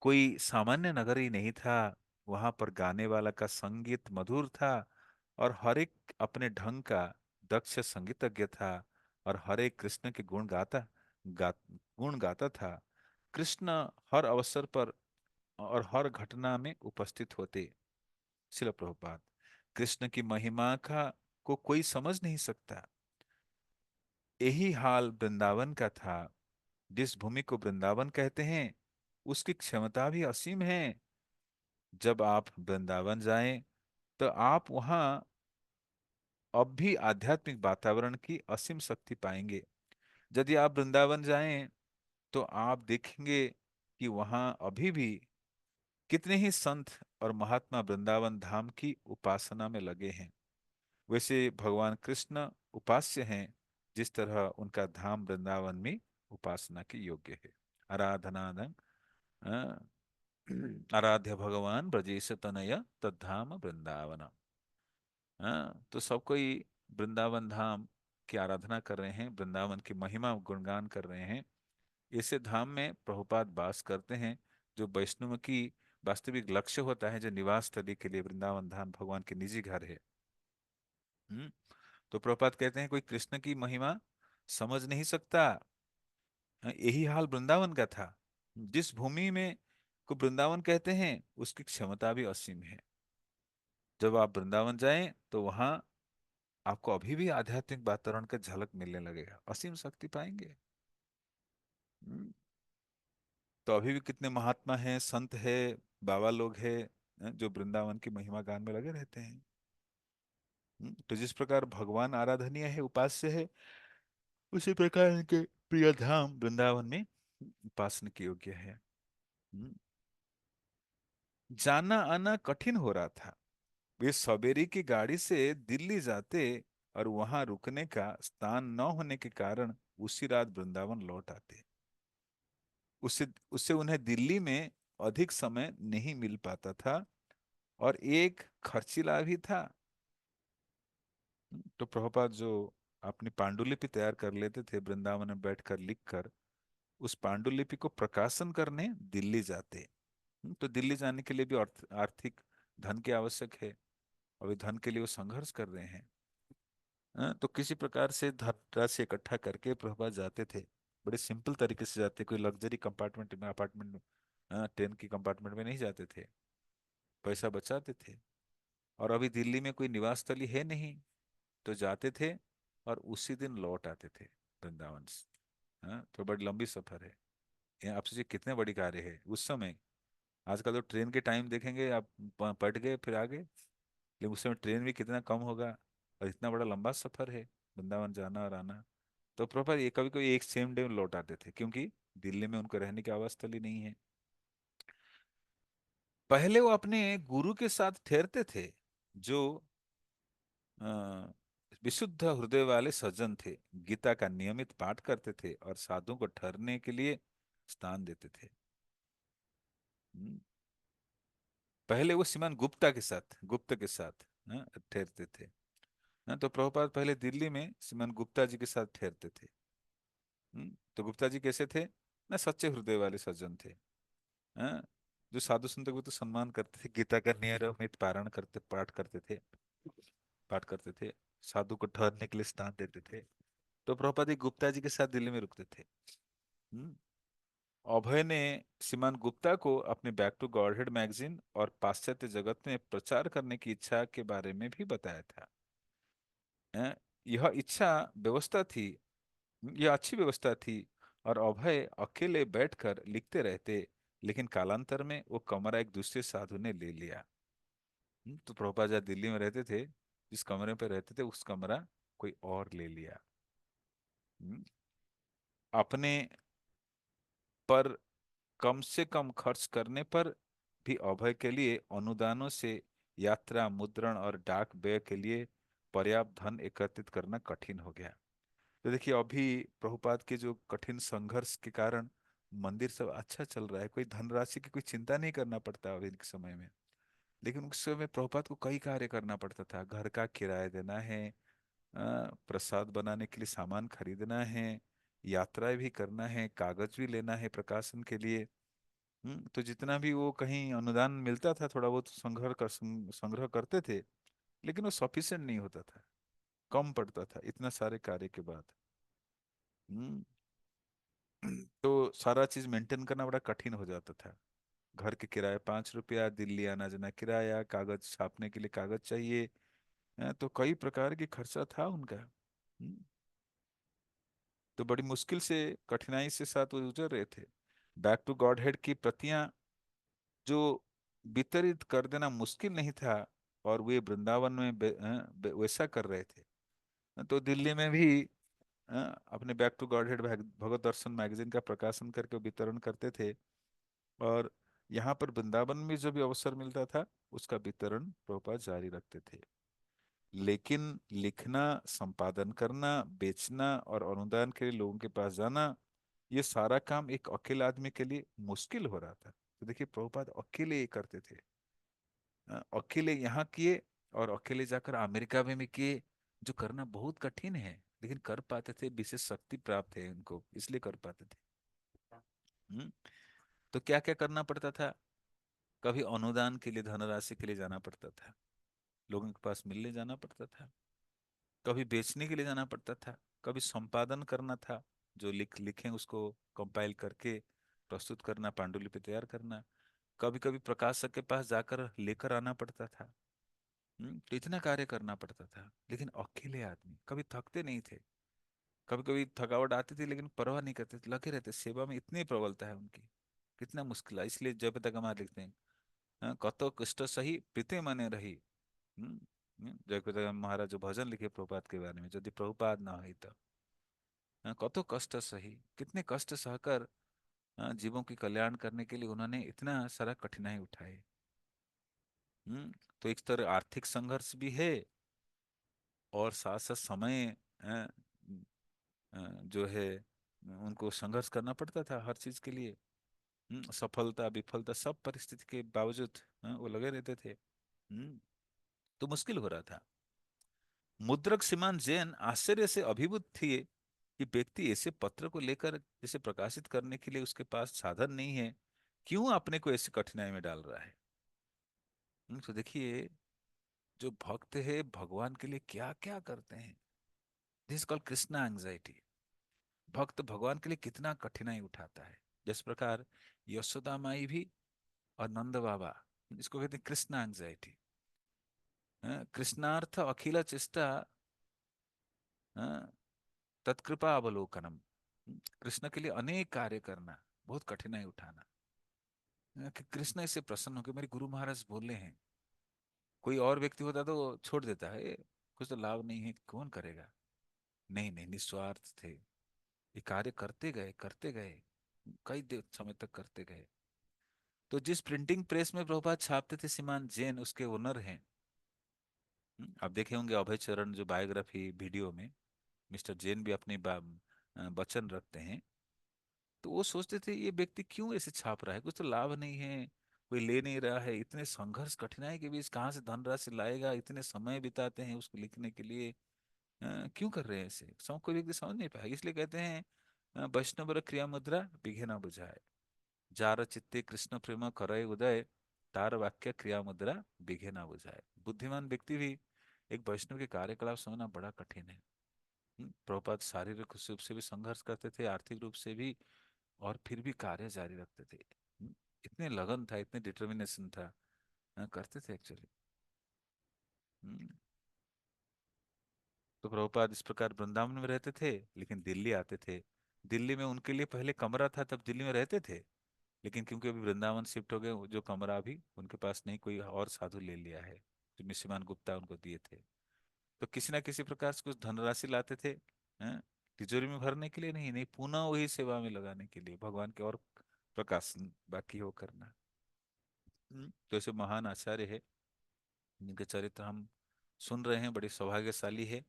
कोई सामान्य नगर ही नहीं था। वहां पर गाने वाला का संगीत मधुर था, और हर एक अपने ढंग का दक्ष संगीतज्ञ था, और हर एक कृष्ण के गुण गाता था। कृष्ण हर अवसर पर और हर घटना में उपस्थित होते। शिल प्रभुपाद, कृष्ण की महिमा का को कोई समझ नहीं सकता। यही हाल वृंदावन का था। जिस भूमि को वृंदावन कहते हैं, उसकी क्षमता भी असीम है। जब आप वृंदावन जाएं, तो आप वहां अब भी आध्यात्मिक वातावरण की असीम शक्ति पाएंगे। यदि आप वृंदावन जाएं, तो आप देखेंगे कि वहां अभी भी कितने ही संत और महात्मा वृंदावन धाम की उपासना में लगे हैं। वैसे भगवान कृष्ण उपास्य हैं, जिस तरह उनका धाम वृंदावन में उपासना के योग्य है। आराधना आराध्य भगवान ब्रजेश तनय तद्धाम वृंदावन। हाँ, तो सब कोई वृंदावन धाम की आराधना कर रहे हैं, वृंदावन की महिमा गुणगान कर रहे हैं। ऐसे धाम में प्रभुपाद वास करते हैं, जो वैष्णव की वास्तविक लक्ष्य होता है, जो निवास स्थली के लिए वृंदावन धाम भगवान के निजी घर है। हम्म, तो प्रभुपाद कहते हैं, कोई कृष्ण की महिमा समझ नहीं सकता। हाँ, यही हाल वृंदावन का था। जिस भूमि में को वृंदावन कहते हैं, उसकी क्षमता भी असीम है। जब आप वृंदावन जाएं, तो वहां आपको अभी भी आध्यात्मिक वातावरण का झलक मिलने लगेगा, असीम शक्ति पाएंगे। हम्म, तो अभी भी कितने महात्मा हैं, संत है, बाबा लोग हैं, जो वृंदावन की महिमा गान में लगे रहते हैं। तो जिस प्रकार भगवान आराधनीय है, उपास्य है, उसी प्रकार इनके प्रिय धाम वृंदावन में उपासना के योग्य है। हम्म, जाना आना कठिन हो रहा था। वे सवेरे की गाड़ी से दिल्ली जाते, और वहां रुकने का स्थान न होने के कारण उसी रात वृंदावन लौट आते। उससे उससे उन्हें दिल्ली में अधिक समय नहीं मिल पाता था, और एक खर्चीला भी था। तो प्रभुपाद जो अपनी पांडुलिपि तैयार कर लेते थे, वृंदावन में बैठकर लिखकर, उस पांडुलिपि को प्रकाशन करने दिल्ली जाते। तो दिल्ली जाने के लिए भी आर्थिक धन की आवश्यक है। अभी धन के लिए वो संघर्ष कर रहे हैं। तो किसी प्रकार से धनराशि इकट्ठा करके प्रभुपाद जाते थे। बड़े सिंपल तरीके से जाते, कोई लग्जरी कंपार्टमेंट में, अपार्टमेंट में, ट्रेन की कंपार्टमेंट में नहीं जाते थे। पैसा बचाते थे। और अभी दिल्ली में कोई निवास स्थली है नहीं, तो जाते थे, और उसी दिन लौट आते थे वृंदावन से। तो बड़ी लंबी सफर है। ये आप सोचिए कितने बड़ी कार्य है उस समय। आजकल तो ट्रेन के टाइम देखेंगे आप, पट गए फिर आगे। लेकिन उस समय ट्रेन भी कितना कम होगा, और इतना बड़ा लंबा सफर है वृंदावन जाना और आना। तो प्रॉपर ये कभी कभी एक सेम डे में लौट आते थे, क्योंकि दिल्ली में उनको रहने की आवास स्थली नहीं है। पहले वो अपने गुरु के साथ ठहरते थे, जो विशुद्ध हृदय वाले सज्जन थे, गीता का नियमित पाठ करते थे और साधुओं को ठहरने के लिए स्थान देते थे। हम्म, पहले वो श्रीमान गुप्ता के साथ ठहरते थे। तो प्रभुपाद पहले दिल्ली में श्रीमान गुप्ता जी के साथ ठहरते थे। तो गुप्ता जी कैसे थे ना, सच्चे हृदय वाले सज्जन थे। हाँ, जो साधु संतों को तो सम्मान करते थे, गीता का नियमित पाठ करते थे, साधु को ठहरने के लिए स्थान देते थे। तो प्रभुपाद जी गुप्ता जी के साथ दिल्ली में रुकते थे। हम्म, अभय ने श्रीमान गुप्ता को अपने बैक टू गॉडहेड मैगजीन और पाश्चात्य जगत में प्रचार करने की इच्छा के बारे में भी बताया था। यह इच्छा व्यवस्था थी, यह अच्छी व्यवस्था थी, और अभय अकेले बैठकर लिखते रहते। लेकिन कालांतर में वो कमरा एक दूसरे साधु ने ले लिया। तो प्रभुपाद जहाँ दिल्ली में रहते थे, जिस कमरे पे रहते थे उस कमरा कोई और ले लिया। हम्म, अपने पर कम से कम खर्च करने पर भी अभय के लिए अनुदानों से यात्रा, मुद्रण और डाक व्यय के लिए पर्याप्त धन एकत्रित करना कठिन हो गया। तो देखिए, अभी प्रभुपाद के जो कठिन संघर्ष के कारण मंदिर सब अच्छा चल रहा है, कोई धनराशि की कोई चिंता नहीं करना पड़ता अभी के समय में। लेकिन उस समय प्रभुपाद को कई कार्य करना पड़ता था, घर का किराया देना है, प्रसाद बनाने के लिए सामान खरीदना है, यात्राएं भी करना है, कागज भी लेना है प्रकाशन के लिए। तो जितना भी वो कहीं अनुदान मिलता था थोड़ा बहुत संग्रह करते थे, लेकिन वो सफिशिएंट नहीं होता था, कम पड़ता था इतना सारे कार्य के बाद। हम्म तो सारा चीज मेंटेन करना बड़ा कठिन हो जाता था। घर के किराए 5 रुपया, दिल्ली आना जाना किराया, कागज छापने के लिए कागज चाहिए। तो कई प्रकार की खर्चा था उनका। तो बड़ी मुश्किल से, कठिनाई से साथ वो गुजर रहे थे। बैक टू गॉड हेड की प्रतियां जो वितरित कर देना मुश्किल नहीं था, और वे वृंदावन में वैसा कर रहे थे। तो दिल्ली में भी अपने back to Godhead Bhagavat Darshan magazine का प्रकाशन करके वितरण करते थे। और यहाँ पर वृंदावन में जो भी अवसर मिलता था उसका वितरण प्रभुपाद जारी रखते थे। लेकिन लिखना, संपादन करना, बेचना और अनुदान के लिए लोगों के पास जाना, ये सारा काम एक अकेले आदमी के लिए मुश्किल हो रहा था। तो देखिए, प्रभुपाद अकेले ये करते थे। अकेले यहाँ किए और अकेले जाकर अमेरिका में भी किए, जो करना बहुत कठिन है, लेकिन कर पाते थे, विशेष शक्ति प्राप्त है उनको इसलिए कर पाते थे। हम्म तो क्या क्या करना पड़ता था, कभी अनुदान के लिए, धनराशि के लिए जाना पड़ता था, लोगों के पास मिलने जाना पड़ता था, कभी बेचने के लिए जाना पड़ता था, कभी संपादन करना था, जो लिखें उसको कंपाइल करके प्रस्तुत करना, पांडुलिपि तैयार करना, कभी कभी प्रकाशक के पास जाकर लेकर आना पड़ता था। तो इतना कार्य करना पड़ता था, लेकिन अकेले आदमी कभी थकते नहीं थे। कभी कभी थकावट आती थी लेकिन परवाह नहीं करते थे, लगे रहते सेवा में, इतनी प्रबलता है उनकी। कितना मुश्किल है, इसलिए जब तक हमारे लिखते हैं, कतो कष्ट सही प्रीति मने रही। जय कृतज्ञ महाराज जो भजन लिखे प्रभुपाद के बारे में, यदि प्रभुपाद ना हो तो कतो कष्ट सही, कितने कष्ट सहकर जीवों की कल्याण करने के लिए उन्होंने इतना सारा कठिनाई उठाई। हम्म तो एक तरह आर्थिक संघर्ष भी है, और साथ साथ समय जो है, उनको संघर्ष करना पड़ता था हर चीज के लिए। सफलता विफलता सब परिस्थिति के बावजूद वो लगे रहते थे। हम्म, तो मुश्किल हो रहा था। मुद्रक श्रीमान जैन आश्चर्य से अभिभूत थे कि व्यक्ति ऐसे पत्र को लेकर जैसे प्रकाशित करने के लिए उसके पास साधन नहीं है, क्यों अपने को ऐसी कठिनाई में डाल रहा है। तो देखिए, जो भक्त है भगवान के लिए क्या क्या करते हैं, दिस कॉल कृष्णा एंजाइटी। भक्त भगवान के लिए कितना कठिनाई उठाता है। जिस प्रकार यशोदा माई भी और नंद बाबा, इसको कहते हैं कृष्णा एंजाइटी। कृष्णार्थ अखिल चेष्टा तत्कृपा अवलोकनम। कृष्ण के लिए अनेक कार्य करना, बहुत कठिनाई उठाना, कि कृष्ण इससे प्रसन्न हो के मेरे गुरु महाराज बोले हैं। कोई और व्यक्ति होता तो छोड़ देता है, कुछ तो लाभ नहीं है, कौन करेगा। नहीं नहीं, निस्वार्थ थे, ये कार्य करते गए, कई देर समय तक करते गए। तो जिस प्रिंटिंग प्रेस में प्रभुपाद छापते थे, श्रीमान जैन उसके ओनर हैं। आप देखे होंगे अभय चरण जो बायोग्राफी वीडियो में मिस्टर जैन भी अपने वचन रखते हैं। तो वो सोचते थे ये व्यक्ति क्यों ऐसे छाप रहा है, कुछ तो लाभ नहीं है, कोई ले नहीं रहा है, इतने संघर्ष कठिनाई के बीच कहाँ से धनराशि लाएगा, इतने समय बिताते हैं उसको लिखने के लिए, क्यों कर रहे हैं ऐसे, कोई व्यक्ति समझ नहीं पाएगा। इसलिए कहते हैं वैष्णव क्रिया मुद्रा बिघे ना बुझाए, जार चित्ते कृष्ण प्रेम करय उदय, तार वाक्य क्रिया मुद्रा बिघे ना बुझाए। बुद्धिमान व्यक्ति भी एक वैष्णव के कार्यकलाप समझना बड़ा कठिन है। प्रभुपाद शारीरिक रूप से भी संघर्ष करते थे, आर्थिक रूप से भी, और फिर भी कार्य जारी रखते थे। इतने लगन था, इतने डिटर्मिनेशन था, करते थे एक्चुअली। तो प्रभुपाद इस प्रकार वृंदावन में रहते थे, लेकिन दिल्ली आते थे। दिल्ली में उनके लिए पहले कमरा था, तब दिल्ली में रहते थे, लेकिन क्योंकि अभी वृंदावन शिफ्ट हो गए, वो जो कमरा अभी उनके पास नहीं, कोई और साधु ले लिया है जो मिश्रीमान गुप्ता उनको दिए थे। तो किसी ना किसी प्रकार से कुछ धनराशि लाते थे, हैं? तिजोरी में भरने के लिए नहीं, नहीं, पुनः वही सेवा में लगाने के लिए, भगवान के और प्रकाशन बाकी हो करना। तो ऐसे महान आचार्य है जिनके चरित्र हम सुन रहे हैं, बड़े सौभाग्यशाली है।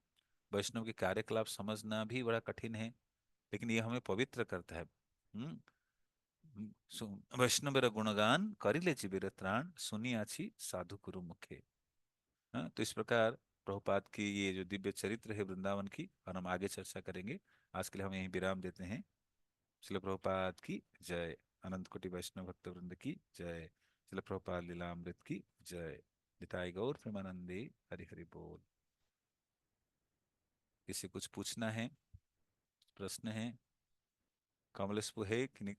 वैष्णव के कार्यकलाप समझना भी बड़ा कठिन है, लेकिन ये हमें पवित्र करता है। वैष्णवेर गुणगान करिले जीवेर त्राण, सुनी आछि साधु गुरु मुखे। हाँ, तो इस प्रकार प्रभुपाद की ये जो दिव्य चरित्र है वृंदावन की, और हम आगे चर्चा करेंगे। आज के लिए हम यहीं विराम देते हैं। श्रील प्रभुपाद की जय। अनंत कोटि वैष्णव भक्त वृंद की जय। श्रील प्रभुपाद लीलामृत की जय। निताई गौर प्रेमानंदे। हरि हरि बोल। किसी कुछ पूछना है, प्रश्न है? कमलेश है कि नहीं?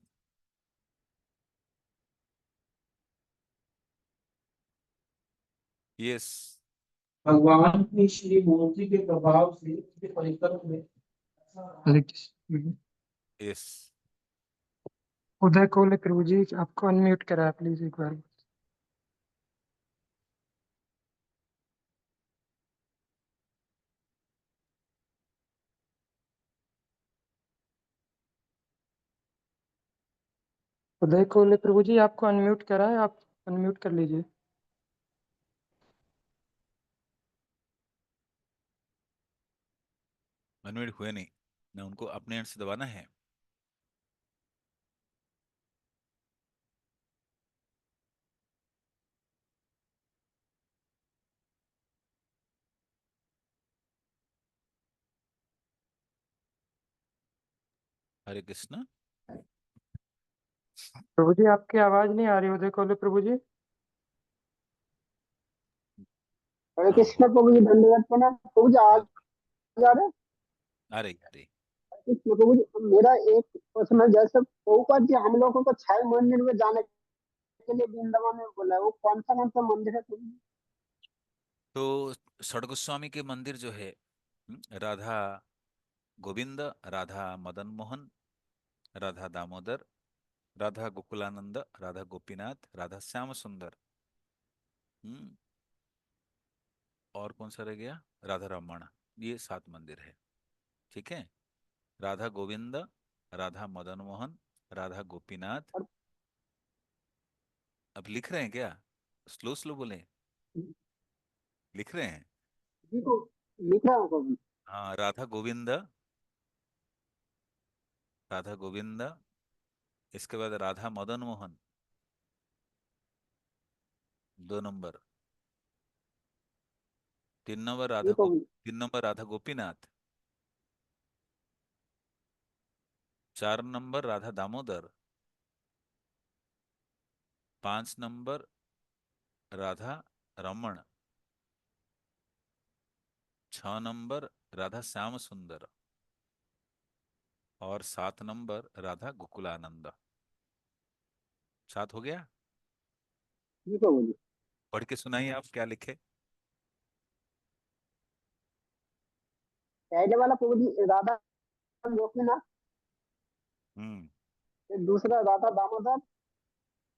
यस। भगवान की श्री मूर्ति के प्रभाव से उसके परिसर में हरे कृष्ण। यस। उदय कोले प्रभु जी आपको अनम्यूट करा है, प्लीज एक बार। उदय कोले प्रभु जी आपको अनम्यूट करा है, आप अनम्यूट कर लीजिए। अनम्यूट हुए नहीं ना, उनको अपने एंड से दबाना है। हरे कृष्ण। प्रभु जी आपकी आवाज नहीं आ रही, उदय कोले प्रभु जी। हरे हाँ, कृष्ण प्रभु जी, धन्यवाद प्रणाम प्रभु जी। आज जा रहे हैं? आ रही, आ रही। हरे कृष्ण प्रभु जी, मेरा एक प्रश्न है। जैसे प्रभुपाद जी हम लोगों को 6 मंदिर में जाने के लिए वृंदावन में बोला है, वो कौन सा मंदिर है प्रभु जी? तो षडगोस्वामी के मंदिर जो है, राधा गोविंद, राधा मदन मोहन, राधा दामोदर, राधा गोकुलानंद, राधा गोपीनाथ, राधा श्याम सुंदर, हम्म, और कौन सा रह गया, राधा रमण। ये 7 मंदिर है। ठीक है। राधा गोविंद, राधा मदन मोहन, राधा गोपीनाथ। और अब लिख रहे हैं क्या? स्लो स्लो बोले। लिख रहे हैं? जी को लिख रहा हूँ प्रभु जी। हाँ, राधा गोविंद, राधा गोविंद, इसके बाद राधा मदन मोहन, 2 नंबर। 3 नंबर जी प्रभु जी। 3 number Radha Gopinath. 4 number Radha Damodar. 5 number Radha Raman. 6 number Radha Shyam Sundar. और 7 नंबर राधा गोकुलानंद। 7 हो गया। जी प्रभु जी। पढ़ के सुनाइए आप क्या लिखे। पहले वाला प्रभु जी राधा गोपीनाथ, हम्म। फिर दूसरा राधा दामोदर,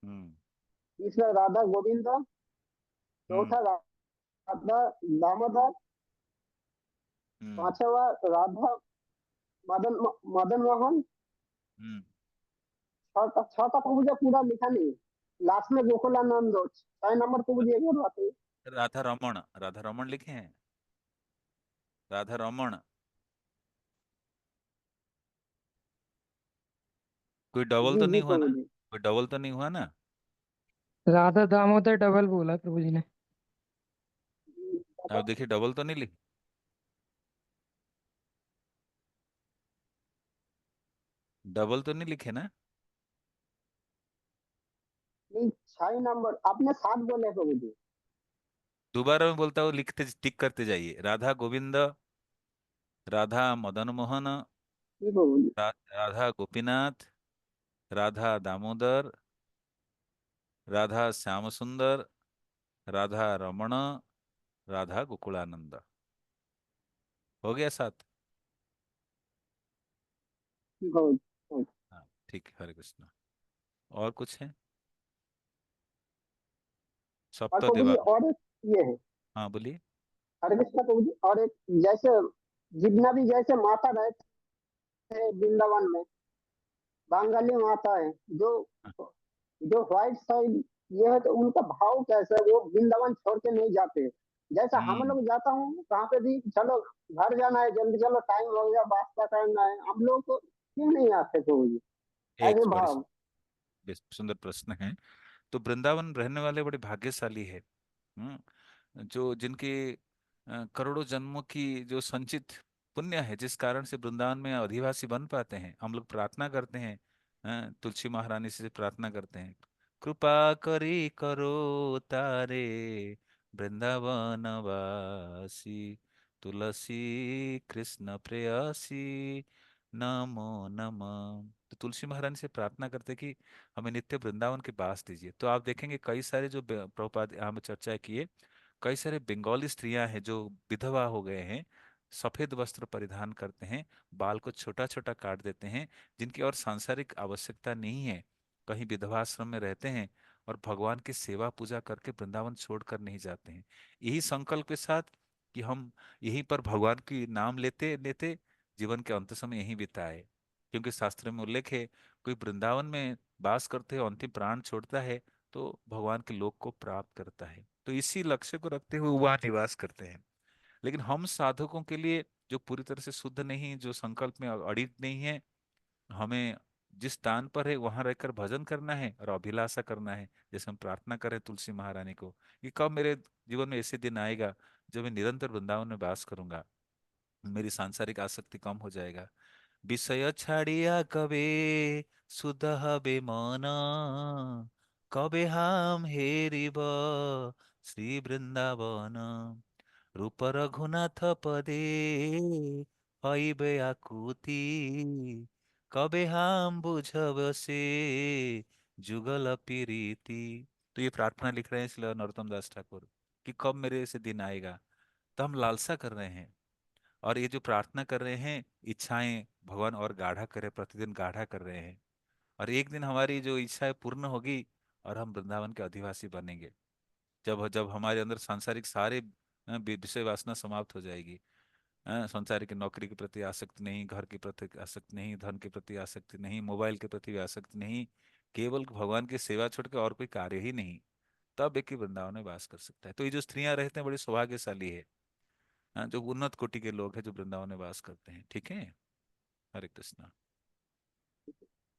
हम्म। तीसरा राधा गोविंद, हम्म। चौथा राधा दामोदर, हम्म। पांचवा राधा मदन मोहन, हम्म। छठा प्रभु जी पूरा लिखा नहीं, लास्ट में गोकुलानंद। 6 नंबर प्रभु जी एक बार बात है। राधा रमण, राधा रमण लिखे हैं, राधा रमण। कोई डबल जी तो जी नहीं हुआ प्रभु ना? जी। कोई डबल तो नहीं हुआ ना? राधा दामोदर डबल बोला प्रभु जी ने। आप देखिए, डबल तो नहीं लिखे, डबल तो नहीं लिखे ना? नहीं, 6 नंबर आपने 7 बोले प्रभु जी। दोबारा मैं बोलता हूँ, लिखते टिक करते जाइए। राधा गोविंद, राधा मदन मोहन, जी प्रभु जी। राधा गोपीनाथ, राधा दामोदर, राधा श्याम सुंदर, राधा रमण, राधा गोकुलानंद। हो गया 7? जी प्रभु जी। हाँ, ठीक है, हरे कृष्ण। और कुछ है? और सप्त प्रभु जी देवा। और एक ये है, हाँ, बोलिए। हरे कृष्ण प्रभु जी, और एक जैसे जितना भी जैसे माता रहते हैं वृंदावन में, बंगाली माता है जो हाँ। जो व्हाइट साइड ये है, तो उनका भाव कैसा है? वो वृंदावन छोड़ के नहीं जाते। जैसा हम हम्म। लोग जाता हूँ कहाँ पे भी, चलो घर जाना है जल्दी, चलो टाइम हो गया वास्ता करना है, हम लोग को क्यों नहीं आते प्रभु जी एक ऐसे बड़ी भाव? सुंदर प्रश्न है। तो वृंदावन रहने वाले बड़े भाग्यशाली है। जो जिनके करोड़ों जन्मों की जो संचित पुण्य है, जिस कारण से वृंदावन में अधिवासी बन पाते हैं। हम लोग प्रार्थना करते हैं, तुलसी महारानी से प्रार्थना करते हैं, कृपा करी करो तारे वृंदावन वासी, तुलसी कृष्ण प्रेयसी नमो नमः। तो तुलसी महारानी से प्रार्थना करते कि हमें नित्य वृंदावन के पास दीजिए। तो आप देखेंगे कई सारे जो प्रभुपाद यहाँ में चर्चा किए, कई सारे बंगाली स्त्रियां हैं जो विधवा हो गए हैं, सफेद वस्त्र परिधान करते हैं, बाल को छोटा छोटा काट देते हैं, जिनकी और सांसारिक आवश्यकता नहीं है, कहीं विधवाश्रम में रहते हैं, और भगवान की सेवा पूजा करके वृंदावन छोड़कर नहीं जाते हैं। यही संकल्प के साथ कि हम यहीं पर भगवान की नाम लेते लेते जीवन के अंत समय यहीं बिताए। क्योंकि शास्त्र में उल्लेख है, कोई वृंदावन में वास करते हुए अंतिम प्राण छोड़ता है तो भगवान के लोक को प्राप्त करता है। तो इसी लक्ष्य को रखते हुए वहाँ निवास करते हैं। लेकिन हम साधकों के लिए, जो पूरी तरह से शुद्ध नहीं, जो संकल्प में अड़िग नहीं है, हमें जिस स्थान पर है वहां रहकर भजन करना है और अभिलाषा करना है। जैसे हम प्रार्थना करें तुलसी महारानी को कि कब मेरे जीवन में ऐसे दिन आएगा जब मैं निरंतर वृंदावन में वास करूंगा, मेरी सांसारिक आसक्ति कम हो जाएगा। विषय छाड़िया कबे सुध हबे मन, कबे हम हेरिब श्री वृंदावन, रूप रघुनाथ पदे हईबे आकुति, कबे हम बुझब से जुगल प्रीति। तो ये प्रार्थना लिख रहे हैं इसलिए नरोत्तम दास ठाकुर, कि कब मेरे ऐसे दिन आएगा। तो हम लालसा कर रहे हैं, और ये जो प्रार्थना कर रहे हैं, इच्छाएं भगवान और गाढ़ा करे, प्रतिदिन गाढ़ा कर रहे हैं। और एक दिन हमारी जो इच्छाएं पूर्ण होगी और हम वृंदावन के अधिवासी बनेंगे, जब जब हमारे अंदर सांसारिक सारे विषय वासना समाप्त हो जाएगी। सांसारिक नौकरी के प्रति आसक्ति नहीं, घर के प्रति आसक्ति नहीं, धन के प्रति आसक्ति नहीं, मोबाइल के प्रति आसक्ति नहीं, केवल भगवान की सेवा छोड़ के और कोई कार्य ही नहीं, तब एक ही वृंदावन में वास कर सकता है। तो ये जो स्त्रियां रहते हैं बड़ी सौभाग्यशाली है। जो उन्नत कोटि के लोग हैं जो वृंदावन में वास करते हैं। ठीक है, हरे कृष्णा।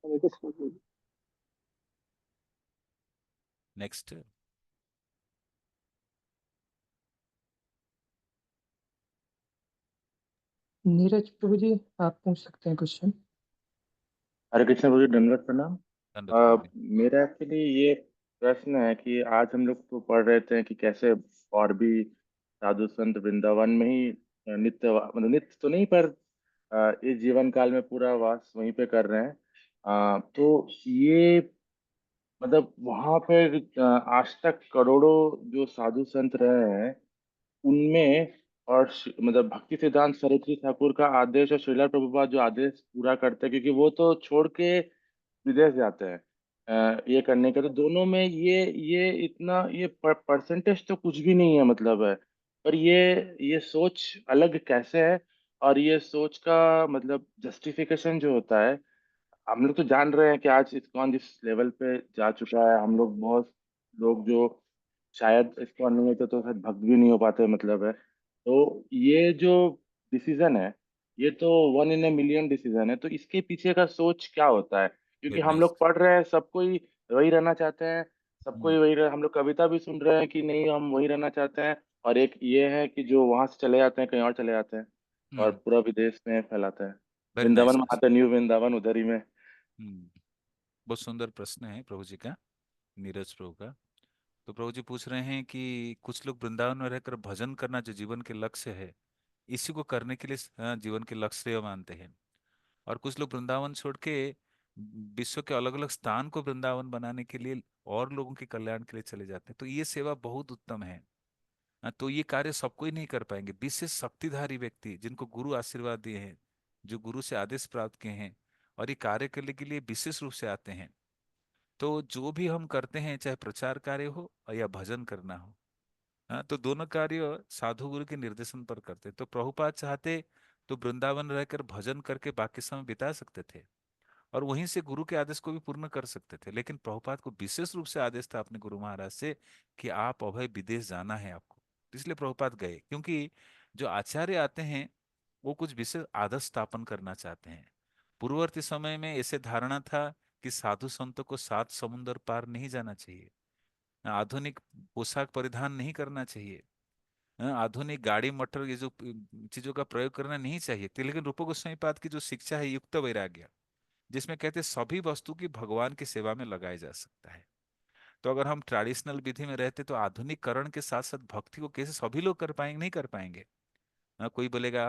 हरे कृष्ण प्रभु जी। नेक्स्ट। नीरज प्रभु जी, आप पूछ सकते हैं क्वेश्चन। हरे कृष्ण गुरु जी, दंडवत प्रणाम। दंडवत प्रभु जी। मेरा एक्चुअली ये प्रश्न है कि आज हम लोग तो पढ़ रहे थे कि कैसे और भी साधु संत वृंदावन में ही मतलब नित्य तो नहीं पर इस जीवन काल में पूरा वास वहीं पे कर रहे हैं। तो ये मतलब वहां पे आज तक करोड़ों जो साधु संत रहे हैं उनमें, और मतलब भक्ति सिद्धांत सरस्वती ठाकुर का आदेश और श्रीला प्रभुपाद जो आदेश पूरा करते हैं, क्योंकि वो तो छोड़ के विदेश जाते हैं ये करने के, तो दोनों में ये इतना ये परसेंटेज तो कुछ भी नहीं है मतलब है। पर ये सोच अलग कैसे है? और ये सोच का मतलब जस्टिफिकेशन जो होता है, हम लोग तो जान रहे हैं कि आज इस्कॉन जिस लेवल पे जा चुका है, हम लोग बहुत लोग जो शायद इसको नहीं होते तो शायद भक्त भी नहीं हो पाते, मतलब है। तो ये जो डिसीजन है, ये तो 1 in a million डिसीजन है। तो इसके पीछे का सोच क्या होता है? क्योंकि वेरी हम नाइस। लोग पढ़ रहे हैं, सब कोई वही रहना चाहते हैं, सबको ही हम्म। वही हम लोग कविता भी सुन रहे हैं कि नहीं हम वही रहना चाहते हैं। और एक ये है कि जो वहां से चले जाते हैं कहीं और चले जाते हैं और हम्म। पूरा विदेश में फैलाते हैं। वेरी वृंदावन नाइस में आते, क्वेश्चन। न्यू वृंदावन उधर ही में। हम्म। बहुत सुंदर प्रश्न है प्रभु जी का, नीरज प्रभु का। तो प्रभु जी पूछ रहे हैं कि कुछ लोग वृंदावन में रहकर भजन करना जो जीवन के लक्ष्य है, इसी को करने के लिए जीवन के लक्ष्य मानते हैं। और कुछ लोग वृंदावन छोड़ के विश्व के अलग अलग स्थान को वृंदावन बनाने के लिए और लोगों के कल्याण के लिए चले जाते हैं। तो ये सेवा बहुत उत्तम है। तो ये कार्य सब कोई नहीं कर पाएंगे। विशेष शक्तिधारी व्यक्ति जिनको गुरु आशीर्वाद दिए हैं, जो गुरु से आदेश प्राप्त किए हैं और ये कार्य करने के लिए विशेष रूप से आते हैं। तो जो भी हम करते हैं, चाहे प्रचार कार्य हो या भजन करना हो, तो दोनों कार्य साधु गुरु के निर्देशन पर करते। तो प्रभुपाद चाहते तो वृंदावन रहकर भजन करके बाकी समय बिता सकते थे और वहीं से गुरु के आदेश को भी पूर्ण कर सकते थे। लेकिन प्रभुपाद को विशेष रूप से आदेश था अपने गुरु महाराज से कि आप अभय विदेश जाना है आपको। तो इसलिए प्रभुपाद गए, क्योंकि जो आचार्य आते हैं वो कुछ विशेष आदर्श स्थापन करना चाहते हैं। पूर्ववर्ती समय में ऐसे धारणा था कि साधु संतों को 7 समुंदर पार नहीं जाना चाहिए, आधुनिक पोशाक परिधान नहीं करना चाहिए, आधुनिक गाड़ी मोटर ये जो चीजों का प्रयोग करना नहीं चाहिए थी। लेकिन रूप गोस्वामी पाद की जो शिक्षा है युक्त वैराग्य, जिसमें कहते हैं सभी वस्तु की भगवान की सेवा में लगाया जा सकता है। तो अगर हम ट्रेडिशनल विधि में रहते तो आधुनिकरण के साथ साथ भक्ति को कैसे सभी लोग कर पाएंगे? नहीं कर पाएंगे। कोई बोलेगा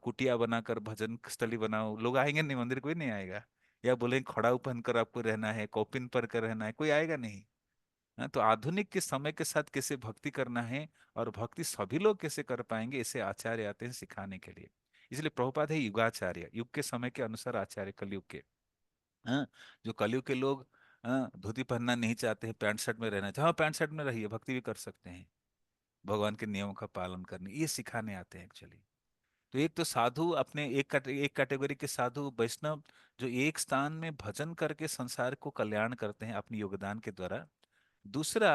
कुटिया बनाकर भजन स्थली बनाओ, लोग आएंगे नहीं, मंदिर कोई नहीं आएगा। या बोलेंगे खड़ाऊ पहनकर आपको रहना है, कौपिन पर कर रहना है, कोई आएगा नहीं। तो आधुनिक के समय के साथ कैसे भक्ति करना है और भक्ति सभी लोग कैसे कर पाएंगे, इसे आचार्य आते हैं सिखाने के लिए। इसलिए प्रभुपाद है युगाचार्य, युग के समय के अनुसार आचार्य, कलयुग के। हाँ, जो कलयुग के लोग धोती पहनना नहीं चाहते हैं, पैंट शर्ट में रहना चाहते हैं, हाँ पैंट शर्ट में रहिए, भक्ति भी कर सकते हैं, भगवान के नियमों का पालन करने ये सिखाने आते हैं एक्चुअली। तो एक तो साधु अपने एक कैटेगरी के साधु वैष्णव जो एक स्थान में भजन करके संसार को कल्याण करते हैं अपने योगदान के द्वारा। दूसरा,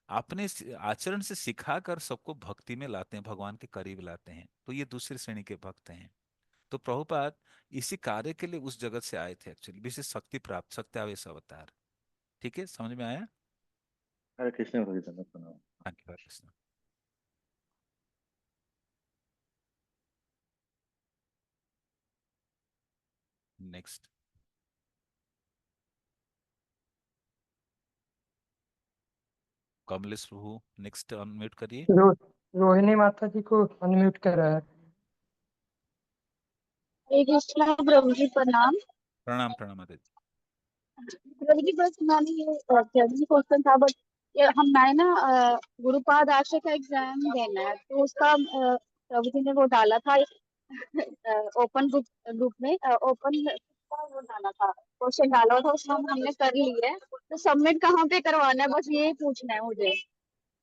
अपने आचरण से सिखाकर सबको भक्ति में लाते हैं, भगवान के करीब लाते हैं। तो ये दूसरी श्रेणी के भक्त हैं। तो प्रभुपाद इसी कार्य के लिए उस जगत से आए थे एक्चुअली, विशेष शक्ति प्राप्त, सत्यावेश अवतार। ठीक है, समझ में आया? हरे कृष्ण भगवान प्रणाम। Thank you, Hare Krishna. Next, Kamlesh Prabhu, next unmute करिए। रो, रोहिणी माता जी को अनम्यूट करा है। हरे कृष्णा प्रभु जी प्रणाम। प्रणाम प्रणाम आदित्य। प्रभु जी बस मैंने ये क्वेश्चन था, बट ये हम मैंने ना गुरुपाद आश्रय का एग्जाम देना है, तो उसका प्रभु जी ने वो डाला था ओपन ग्रुप ग्रुप में ओपन वो डाला था, क्वेश्चन डाला था, उसमें हमने कर लिया है। तो सबमिट कहाँ पे करवाना है, बस ये पूछना है मुझे।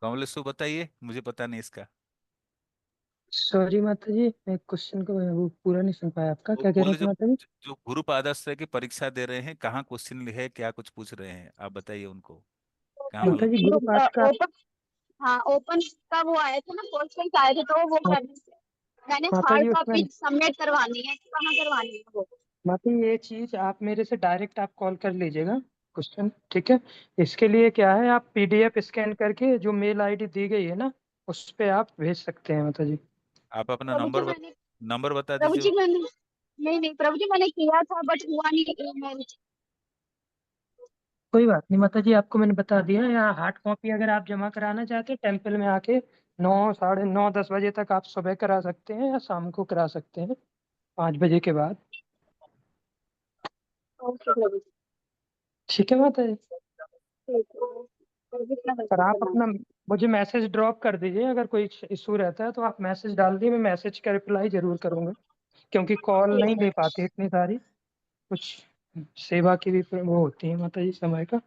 कमलेश प्रभु बताइए, मुझे पता नहीं इसका। सॉरी माता जी, मैं क्वेश्चन को वो पूरा नहीं सुन पाया आपका, वो क्या कह रहे बोले थे जो माता जी? जो गुरु पादस्त्र की परीक्षा दे रहे हैं, कहाँ क्वेश्चन है, क्या कुछ पूछ रहे हैं, आप बताइए उनको, कहाँ माता मालूम जी पड़ेगा। गुरुपाठ का ओपन, हाँ ओपन का वो आया था ना, क्वेश्चन आए थे, तो वो मा- करने से मैंने माता हार्ड जी उसमें, कॉपी सबमिट करवानी है, कहाँ करवानी है वो? माता जी ये चीज आप मेरे से डायरेक्ट आप कॉल कर लीजिएगा क्वेश्चन, ठीक है? इसके लिए क्या है, आप पीडीएफ स्कैन करके जो मेल आईडी दी गई है ना, उस पे आप भेज सकते हैं माता जी। आप अपना प्रभु जी मैंने नंबर बता प्रभु दीजिए। जी मैंने नहीं नहीं प्रभु जी मैंने किया था, बट हुआ नहीं ईमेल। कोई बात नहीं माता जी, आपको मैंने बता दिया। यहाँ हार्ड कॉपी अगर आप जमा कराना चाहते हैं टेम्पल में आके 9, 9:30 बजे तक आप सुबह करा सकते हैं या शाम को करा सकते हैं 5 बजे के बाद। ओके प्रभु जी, ठीक है माता जी। ठीक है प्रभु जी, इतना पर बच्चे आप करना। अपना मुझे मैसेज ड्रॉप कर दीजिए, अगर कोई इशू रहता है तो आप मैसेज डाल दिए, मैं मैसेज का रिप्लाई जरूर करूंगा, क्योंकि कॉल नहीं ले पाते इतनी सारी, कुछ सेवा की भी वो होती है माता जी समय का।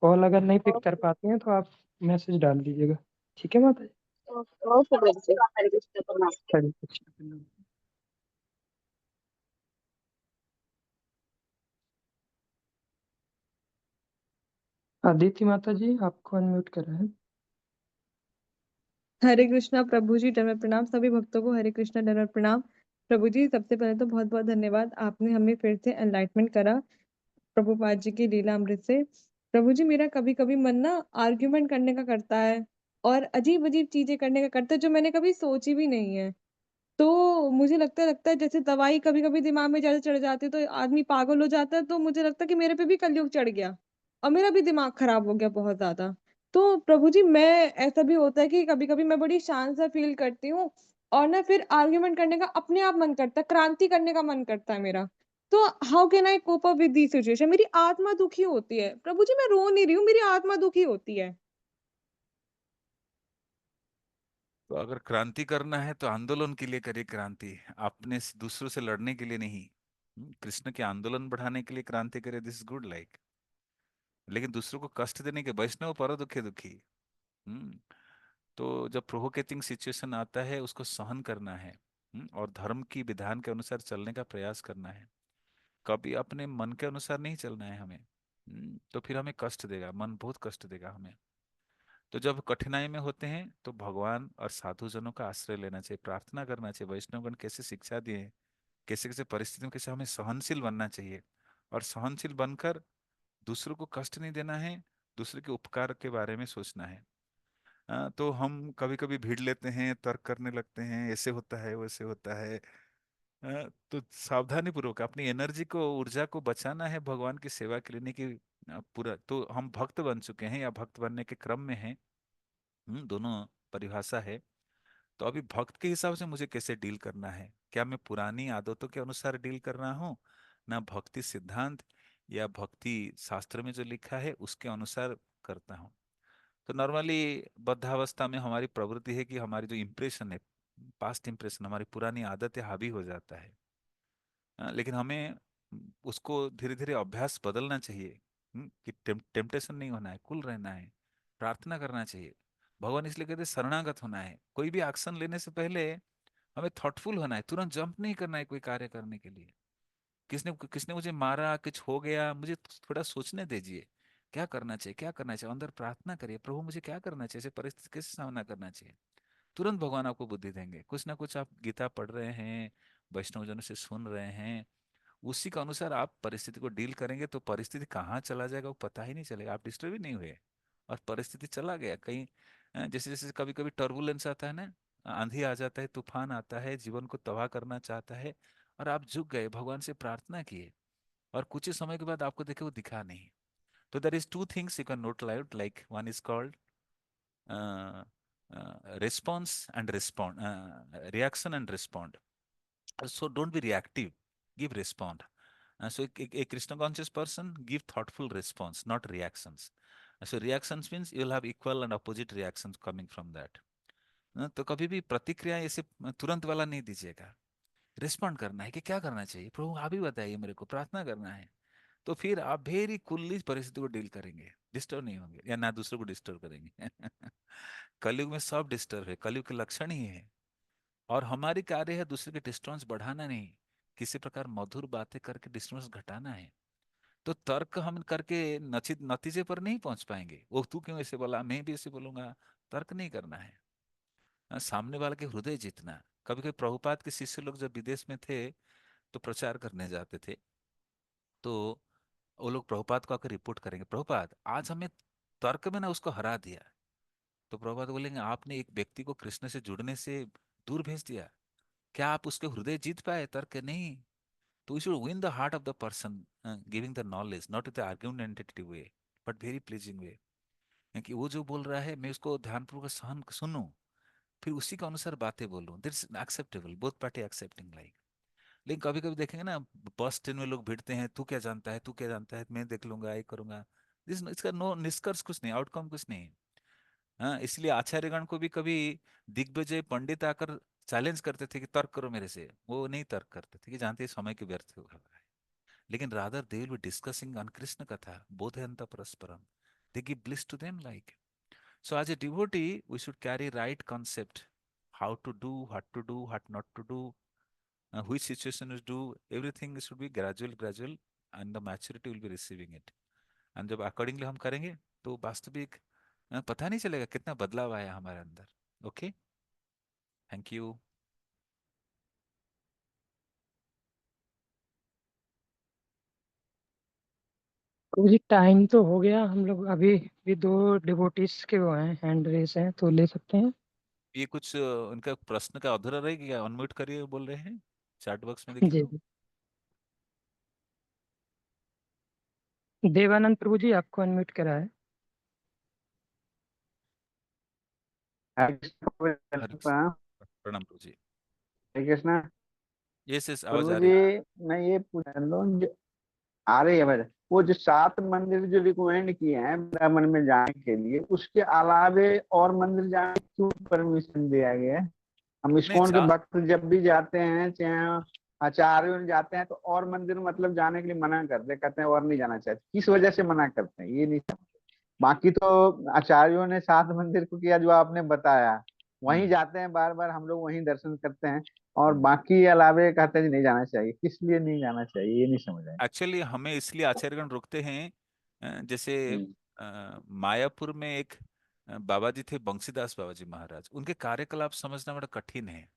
कॉल अगर नहीं पिक कर पाते हैं तो आप मैसेज डाल दीजिएगा। ठीक है माता जी। ओके प्रभु जी, हरे कृष्ण प्रणाम। हरे कृष्ण। अदिति माता जी आपको अनम्यूट करा है। हरे कृष्णा प्रभु जी, दंडवत प्रणाम। सभी भक्तों को हरे कृष्णा, दंडवत प्रणाम। प्रभु जी, सबसे पहले तो बहुत बहुत धन्यवाद, आपने हमें फिर से एनलाइटमेंट करा प्रभुपाद जी की लीला अमृत से। प्रभु जी, मेरा कभी कभी मन ना आर्ग्यूमेंट करने का करता है और अजीब अजीब चीजें करने का करता है जो मैंने कभी सोची भी नहीं है। तो मुझे लगता है जैसे दवाई कभी कभी दिमाग में ज्यादा चढ़ जाती है तो आदमी पागल हो जाता है, तो मुझे लगता है कि मेरे पे भी कलयुग चढ़ गया और मेरा भी दिमाग खराब हो गया बहुत ज्यादा। तो प्रभु जी, मैं ऐसा भी होता है कि कभी कभी मैं बड़ी शांत सा फील करती हूँ और ना फिर आर्ग्यूमेंट करने का अपने आप मन करता है, क्रांति करने का मन करता है मेरा। तो how can I cope up with the situation? मेरी आत्मा दुखी होती है प्रभु जी, मैं रो नहीं रही हूँ, मेरी आत्मा दुखी होती है। तो अगर क्रांति करना है तो आंदोलन के लिए करिए क्रांति, दूसरों से लड़ने के लिए नहीं। कृष्ण के आंदोलन बढ़ाने के लिए क्रांति करे, दिस इज गुड लाइक। लेकिन दूसरों को कष्ट देने के, वैष्णव पर दुखे दुखी। हम्म तो जब प्रोवोकेटिंग सिचुएशन आता है उसको सहन करना है। और धर्म की विधान के अनुसार चलने का प्रयास करना है। कभी अपने मन के अनुसार नहीं चलना है हमें। तो फिर हमें कष्ट देगा, मन बहुत कष्ट देगा हमें। तो जब कठिनाई में होते हैं तो भगवान और साधु जनों का आश्रय लेना चाहिए, प्रार्थना करना चाहिए। वैष्णवगण कैसे शिक्षा दिए हैं, कैसे कैसे परिस्थितियों में कैसे हमें सहनशील बनना चाहिए। और सहनशील बनकर दूसरों को कष्ट नहीं देना है, दूसरे के उपकार के बारे में सोचना है। तो हम कभी कभी भीड़ लेते हैं, तर्क करने लगते हैं, ऐसे होता है वैसे होता है। तो सावधानी पूर्वक अपनी एनर्जी को, ऊर्जा को बचाना है भगवान की सेवा के लिए, नहीं कि पूरा तो हम भक्त बन चुके हैं या भक्त बनने के क्रम में हैं। दोनों परिभाषा है। तो अभी भक्त के हिसाब से मुझे कैसे डील करना है, क्या मैं पुरानी आदतों के अनुसार डील कर रहा हूँ, ना भक्ति सिद्धांत या भक्ति शास्त्र में जो लिखा है उसके अनुसार करता हूँ। तो नॉर्मली बद्धावस्था में हमारी प्रवृत्ति है कि हमारी जो इम्प्रेशन है, पास्ट इम्प्रेशन, हमारी पुरानी आदतें हावी हो जाता है। लेकिन हमें उसको धीरे धीरे अभ्यास बदलना चाहिए। कि टेम्पटेशन नहीं होना है, कुल रहना है, प्रार्थना करना चाहिए। भगवान इसलिए कहते हैं शरणागत होना है। कोई भी एक्शन लेने से पहले हमें थॉटफुल होना है, तुरंत जंप नहीं करना है कोई कार्य करने के लिए। किसने किसने मुझे मारा, कुछ हो गया, मुझे थोड़ा सोचने दीजिए क्या करना चाहिए, क्या करना चाहिए। अंदर प्रार्थना करिए, प्रभु मुझे क्या करना चाहिए, ऐसे परिस्थिति कैसे सामना करना चाहिए। तुरंत भगवान आपको बुद्धि देंगे। कुछ ना कुछ आप गीता पढ़ रहे हैं, वैष्णव जनों से सुन रहे हैं, उसी के अनुसार आप परिस्थिति को डील करेंगे तो परिस्थिति कहाँ चला जाएगा वो पता ही नहीं चलेगा, आप डिस्टर्ब ही नहीं हुए और परिस्थिति चला गया कहीं। जैसे जैसे कभी कभी टर्बुलेंस आता है ना, आंधी आ जाता है, तूफान आता है, जीवन को तबाह करना चाहता है, और आप झुक गए, भगवान से प्रार्थना किए, और कुछ ही समय के बाद आपको देखे वो दिखा नहीं। तो there is two things you can note loud, like one is called response and respond, reaction and respond. So don't be reactive, give respond. So a Krishna conscious person give thoughtful response, not reactions. So reactions means you will have equal and opposite reactions coming from that. तो कभी भी प्रतिक्रिया ऐसे तुरंत वाला नहीं दीजिएगा। रिस्पॉन्ड करना है कि क्या करना चाहिए, प्रभु आप ही बताइए, मेरे को प्रार्थना करना है। तो फिर आप वेरी कूलली परिस्थिति को डील करेंगे, डिस्टर्ब नहीं होंगे या ना दूसरों को डिस्टर्ब करेंगे। कलयुग में सब डिस्टर्ब है, कलयुग के लक्षण ही है। और हमारी कार्य है दूसरे के डिस्टर्बेंस बढ़ाना नहीं, किसी प्रकार मधुर बातें करके डिस्टर्बेंस घटाना है। तो तर्क हम करके नतीजे पर नहीं पहुंच पाएंगे। वो तू क्यों ऐसे बोला, मैं भी ऐसे बोलूंगा, तर्क नहीं करना है। सामने वाले के हृदय जीतना। कभी कभी प्रभुपाद के शिष्य लोग जब विदेश में थे तो प्रचार करने जाते थे, तो वो लोग प्रभुपाद को आकर रिपोर्ट करेंगे, प्रभुपाद आज हमें तर्क में ना उसको हरा दिया। तो प्रभुपाद बोलेंगे आपने एक व्यक्ति को कृष्ण से जुड़ने से दूर भेज दिया, क्या आप उसके हृदय जीत पाए तर्क नहीं। तो we should win the heart of the person, giving the knowledge not the argumentative way but very pleasing way. कि वो जो बोल रहा है मैं उसको ध्यानपूर्वक सहन सुनूं, फिर उसी के अनुसार बातें बोलूं, that's acceptable, both party accepting like. लेकिन कभी कभी देखेंगे ना, बस ट्रेन में लोग भिड़ते हैं, तू क्या जानता है, तू क्या जानता है, मैं देख लूंगा, ये करूंगा। इसका नो निष्कर्ष कुछ नहीं, आउटकम कुछ नहीं। हाँ, इसलिए आचार्यगण को भी कभी दिग्विजय पंडित आकर चैलेंज करते थे कि तर्क करो मेरे से, वो नहीं तर्क करते थे कि जानते हैं समय के व्यर्थ हो रहा है। लेकिन rather they will be discussing on Krishna कथा बोधयंत परस्परम, they give bliss to them like. So as a devotee, we should carry right concept, how to do, what to do, what not to do, which situation to do. Everything should be gradual, gradual, and the maturity will be receiving it. And जब accordingly हम करेंगे तो वास्तविक पता नहीं चलेगा कितना बदलाव आया हमारे अंदर। Okay, thank you. Prabhu ji time तो हो गया, हम लोग अभी भी 2 डिवोटीज के वो हैं, हैंड रेस हैं, तो ले सकते हैं। ये कुछ उनका प्रश्न का अधूरा रह गया, अनम्यूट करिए बोल रहे हैं, चैट बॉक्स में देखिए जी तो। जी। देवानंद प्रभु जी आपको अनम्यूट करा है। हरे कृष्ण हरे प्रणाम। प्रणाम प्रभु जी। हरे कृष्ण। यस यस, आवाज प्रभु आ जी, रही है। मैं ये पूछ रहा हूँ आ रही है भाई, वो जो 7 मंदिर जो रिकमेंड किए हैं वृंदावन में जाने के लिए, उसके अलावे और मंदिर जाने की क्यों परमिशन दिया गया है? हम नहीं, इस्कॉन के भक्त जब भी जाते हैं, चाहे आचार्यों में जाते हैं, तो और मंदिर मतलब जाने के लिए मना करते हैं, कहते हैं और नहीं जाना चाहते। किस वजह से मना करते हैं ये नहीं समझ। बाकी तो आचार्यों ने 7 मंदिर को किया जो आपने बताया, वहीं जाते हैं बार बार, हम लोग वहीं दर्शन करते हैं। और बाकी अलावे कहते हैं जी नहीं जाना चाहिए, किस लिए नहीं जाना चाहिए ये नहीं समझ आया। एक्चुअली हमें इसलिए आचार्यगण रोकते हैं, जैसे हम्म, मायापुर में एक बाबा जी थे, बंसीदास बाबा जी महाराज, उनके कार्यकलाप समझना बड़ा कठिन है।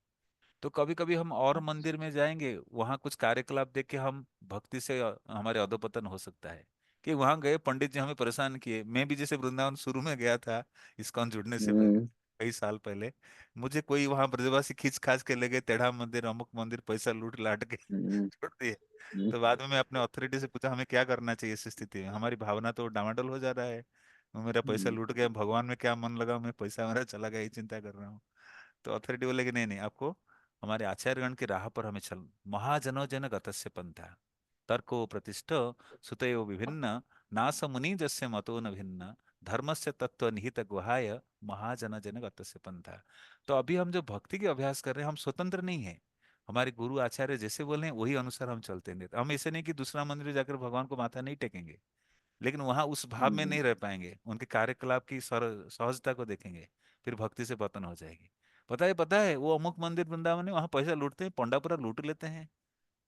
तो कभी कभी हम और मंदिर में जाएंगे, वहाँ कुछ कार्यकलाप देख के हम भक्ति से हमारे अधोपतन हो सकता है। कि वहाँ गए, पंडित जी हमें परेशान किए। मैं भी जैसे वृंदावन शुरू में गया था, इस्कॉन जुड़ने से पहले, हम्म, कई साल पहले, मुझे कोई वहाँ ब्रजवासी खींच खाच के ले गए, टेढ़ा मंदिर, अमुक मंदिर, पैसा लूट लाट के हम्म, छोड़ दिए। हम्म, तो बाद में मैं अपने अथॉरिटी से पूछा हमें क्या करना चाहिए इस स्थिति में, हमारी भावना तो डामाडोल हो जा रहा है, मेरा पैसा हम्म, लूट गया, भगवान में क्या मन लगा, मैं पैसा मेरा चला गया, ये चिंता कर रहा हूँ। तो अथॉरिटी बोले कि नहीं नहीं, आपको हमारे आचार्यगण की राह पर हमें चल, महाजनो जन गतस्य पंथा, तर्को प्रतिष्ठ सुतयो विभिन्न, नास मुनि जस्य मतो न भिन्न, धर्मस्य तत्व निहित गुहाय, महाजन जन गतस्य पंथा। तो अभी हम जो भक्ति के अभ्यास कर रहे हैं, हम स्वतंत्र नहीं है। हमारे गुरु आचार्य जैसे बोले हैं वही अनुसार हम चलते हैं। हम ऐसे नहीं कि दूसरा मंदिर में जाकर भगवान को माथा नहीं टेकेंगे, लेकिन वहां उस भाव में हम्म, नहीं रह पाएंगे, उनके कार्यकलाप की सहजता को देखेंगे, फिर भक्ति से पतन हो जाएगी। पता है वो अमुक मंदिर वृंदावन है, वहां पैसा लूटते हैं, पंडा पूरा लूट लेते हैं।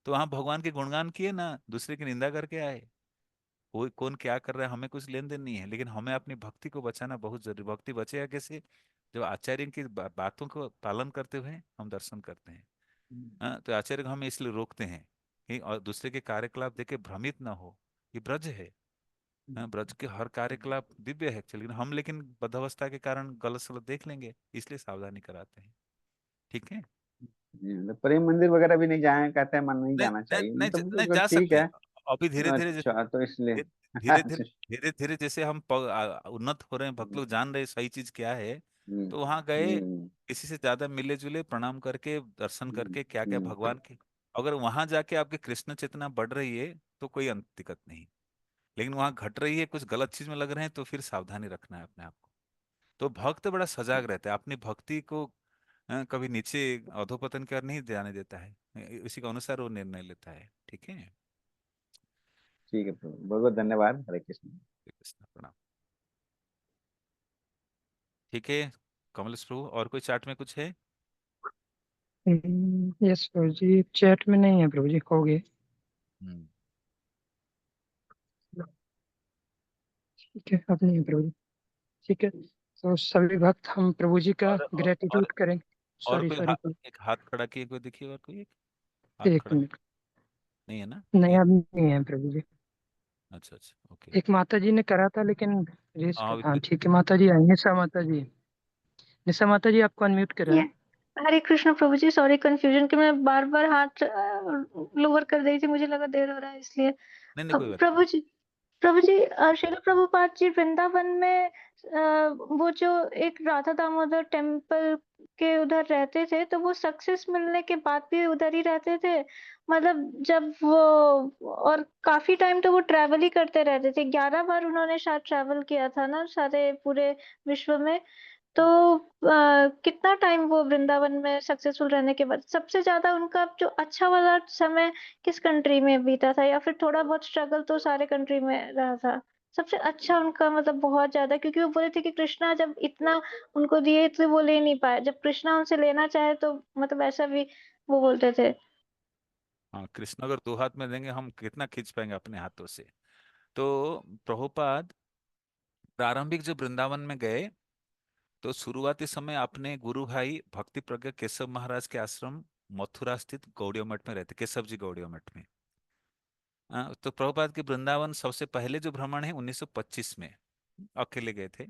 तो वहां भगवान के गुणगान किए ना, दूसरे की निंदा करके आए। कोई कौन क्या कर रहा है हमें कुछ लेन देन नहीं है, लेकिन हमें अपनी भक्ति को बचाना बहुत जरूरी। भक्ति बचेगा कैसे? जब आचार्य की बातों को पालन करते हुए हम दर्शन करते हैं। हाँ, तो आचार्य हमें इसलिए रोकते हैं कि और दूसरे के कार्यकलाप देख के भ्रमित ना हो। ये ब्रज है। हाँ, ब्रज के हर कार्यकलाप दिव्य है एक्चुअली, हम लेकिन बद्धावस्था के कारण गलत सलत देख लेंगे, इसलिए सावधानी कराते हैं। ठीक है। तो प्रेम मंदिर वगैरह भी नहीं जाए, कहते हैं मन नहीं नहीं जाना नहीं चाहिए, नहीं, मतलब नहीं तो जा ठीक सकते है। हैं। अभी धीरे धीरे जैसे अच्छा, तो इसलिए धीरे धीरे अच्छा। धीरे धीरे जैसे हम उन्नत हो रहे हैं, भक्त लोग जान रहे हैं सही चीज क्या है। हम्म, तो वहां गए, हम्म, किसी से ज्यादा मिले जुले, प्रणाम करके, दर्शन हम्म, करके, क्या क्या हम्म, भगवान के, अगर वहां जाके आपकी कृष्ण चेतना बढ़ रही है तो कोई दिक्कत नहीं। लेकिन वहां घट रही है, कुछ गलत चीज में लग रहे हैं, तो फिर सावधानी रखना है अपने आप को। तो भक्त बड़ा सजाग रहता है, अपनी भक्ति को कभी नीचे अधोपतन कर नहीं जाने देता है, इसी के अनुसार वो निर्णय लेता है। ठीक है। ठीक है प्रभु, बहुत बहुत धन्यवाद। हरे कृष्ण। कृष्ण प्रणाम। ठीक है, कमलेश प्रभु, और कोई चार्ट में कुछ है? यस प्रभु जी, चैट में नहीं है प्रभु जी, हो गए। हम्म। ठीक है, अब नहीं है प्रभु जी। ठीक है, तो सभी भक्त हम प्रभु जी का और ग्रेटिट्यूड करें। और सॉरी कोई सॉरी। एक हाथ खड़ा किए, कोई देखिए, और कोई एक हाथ एक खड़ा मिनट। नहीं है ना? नहीं, नहीं। अब नहीं है प्रभु जी। अच्छा अच्छा, ओके। एक माता जी ने करा था लेकिन रेस हाँ कर, अभी हाँ ठीक है, माता जी आई, निशा माता जी। निशा माता जी आपको अनम्यूट करा ये है। हरे कृष्ण प्रभु जी, सॉरी कंफ्यूजन कि मैं बार बार हाथ लोअर कर रही थी, मुझे लगा देर हो रहा है इसलिए। नहीं नहीं, कोई बात प्रभु नहीं। जी, प्रभु जी, श्रील प्रभुपाद जी वृंदावन में वो जो एक राधा दामोदर टेम्पल के उधर रहते थे, तो वो सक्सेस मिलने के बाद भी उधर ही रहते थे? मतलब जब वो, और काफी टाइम तो वो ट्रैवल ही करते रहते थे, 11 बार उन्होंने शायद ट्रैवल किया था ना सारे पूरे विश्व में। तो कितना टाइम वो वृंदावन में सक्सेसफुल रहने के बाद, सबसे ज्यादा उनका जो अच्छा वाला समय किस कंट्री में बीता था, या फिर थोड़ा बहुत स्ट्रगल तो सारे कंट्री में रहा था? सबसे अच्छा उनका मतलब बहुत ज्यादा, क्योंकि वो बोले थे कि कृष्णा जब इतना उनको दिए तो वो ले नहीं पाए, जब कृष्णा उनसे लेना चाहे तो मतलब ऐसा भी वो बोलते थे। हाँ, कृष्ण अगर दो हाथ में देंगे, हम कितना खींच पाएंगे अपने हाथों से? तो प्रभुपाद प्रारंभिक जब वृंदावन में गए, तो शुरुआती समय अपने गुरु भाई भक्ति प्रज्ञा केशव महाराज के आश्रम मथुरा स्थित गौड़िया मठ में रहते, केशव जी गौड़िया मठ में। तो प्रभुपाद के वृंदावन सबसे पहले जो भ्रमण है 1925 में अकेले गए थे।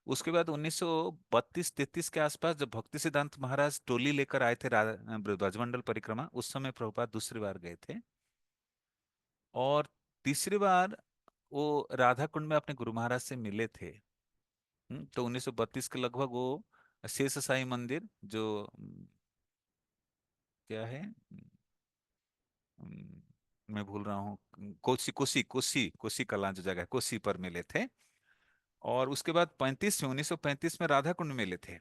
उसके बाद 1932-33 के आसपास जब भक्ति सिद्धांत महाराज टोली लेकर आए थे ब्रजमंडल परिक्रमा, उस समय प्रभुपाद दूसरी बार गए थे। और तीसरी बार वो राधा कुंड में अपने गुरु महाराज से मिले थे। तो 1932 के लगभग वो शेष साई मंदिर जो क्या है, मैं भूल रहा हूँ, कोसी कोसी कोसी कोसी कलां जो जगह है, कोसी पर मिले थे। और उसके बाद 1935 में राधा कुंड मिले थे।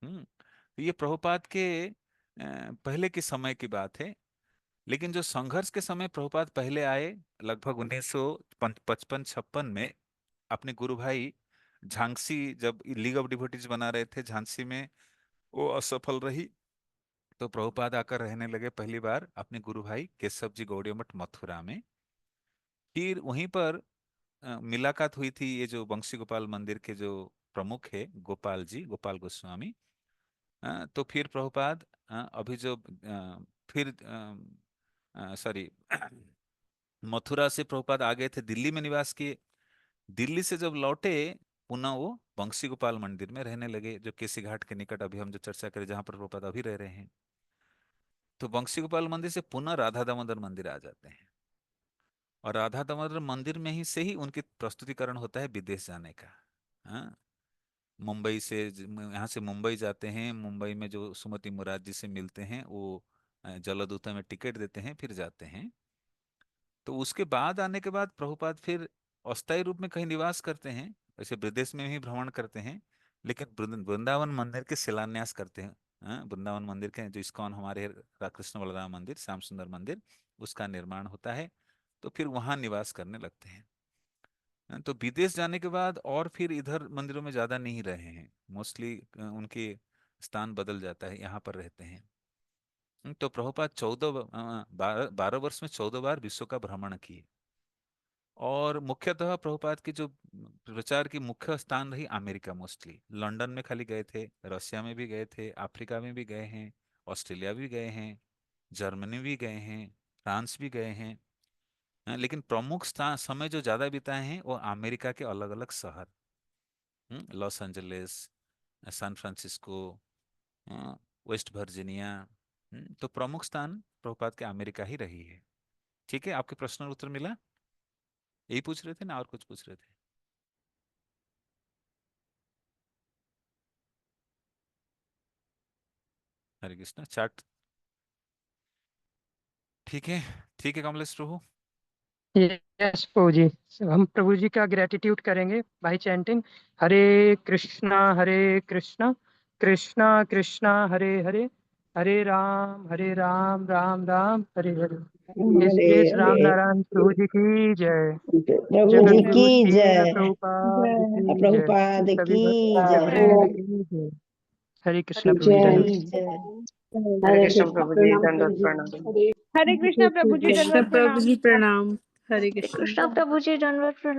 तो ये प्रभुपाद के पहले के समय की बात है। लेकिन जो संघर्ष के समय प्रभुपाद पहले आए लगभग 1955-56 में, अपने गुरु भाई झांसी जब लीग ऑफ डिवोटीज बना रहे थे, झांसी में वो असफल रही, तो प्रभुपाद आकर रहने लगे पहली बार अपने गुरु भाई केशव जी गौड़िया मठ मथुरा में। फिर वहीं पर मुलाकात हुई थी ये जो बंसी गोपाल मंदिर के जो प्रमुख है गोपाल जी, गोपाल गोस्वामी। तो फिर प्रभुपाद अभी जो फिर सॉरी मथुरा से प्रभुपाद आ गए थे, दिल्ली में निवास किए। दिल्ली से जब लौटे पुनः वो बंसी गोपाल मंदिर में रहने लगे, जो केसी घाट के निकट अभी हम जो चर्चा करें जहां पर प्रभुपाद अभी रह रहे हैं। तो बंसी गोपाल मंदिर से पुनः राधा दामोदर मंदिर आ जाते हैं, और राधा दामोदर मंदिर में ही से ही उनकी प्रस्तुतिकरण होता है विदेश जाने का। हाँ, मुंबई से यहाँ से मुंबई जाते हैं, मुंबई में जो सुमति मुराद जी से मिलते हैं, वो जलदूता में टिकट देते हैं, फिर जाते हैं। तो उसके बाद आने के बाद प्रभुपाद फिर अस्थायी रूप में कहीं निवास करते हैं, ऐसे विदेश में ही भ्रमण करते हैं, लेकिन वृंदावन मंदिर के शिलान्यास करते हैं। वृंदावन मंदिर के जो इस्कॉन हमारे राधाकृष्ण बलराम मंदिर, श्याम सुंदर मंदिर, उसका निर्माण होता है। तो फिर वहां निवास करने लगते हैं। तो विदेश जाने के बाद और फिर इधर मंदिरों में ज्यादा नहीं रहे हैं, मोस्टली उनके स्थान बदल जाता है, यहाँ पर रहते हैं। तो प्रभुपाद 12 वर्ष में 14 बार विश्व का भ्रमण किए। और मुख्यतः प्रभुपाद की जो प्रचार की मुख्य स्थान रही अमेरिका, मोस्टली लंदन में खाली गए थे, रशिया में भी गए थे, अफ्रीका में भी गए हैं, ऑस्ट्रेलिया भी गए हैं, जर्मनी भी गए हैं, फ्रांस भी गए हैं। लेकिन प्रमुख स्थान समय जो ज्यादा बिताए हैं वो अमेरिका के अलग अलग शहर, Los Angeles, San Francisco, West Virginia. तो प्रमुख स्थान प्रभुपाद के अमेरिका ही रही है। ठीक है, आपके प्रश्न और उत्तर मिला? यही पूछ रहे थे ना, और कुछ पूछ रहे थे? हरे कृष्णा। चार्ट ठीक है, ठीक है कमलेश प्रभु। यस प्रभु जी, हम प्रभु जी का ग्रेटिट्यूड करेंगे बाय चैंटिंग हरे कृष्णा कृष्णा कृष्णा हरे हरे, हरे राम राम राम हरे हरे। इस राम नारायण प्रभु जी की जय। प्रभु जी की जय, प्रभुपाद की जय। प्रभुपाद सभी की भक्त जय, वृंद की जय। हरे कृष्णा प्रभु जी जय धन्यवाद। जय। हरे कृष्ण प्रभु जी, दंडवत प्रणाम। हरे कृष्णा प्रभु जी, कृष्ण दंडवत प्रभु प्रणाम। जी प्रणाम। हरे कृष्ण प्रभु जी दंडवत प्रणाम।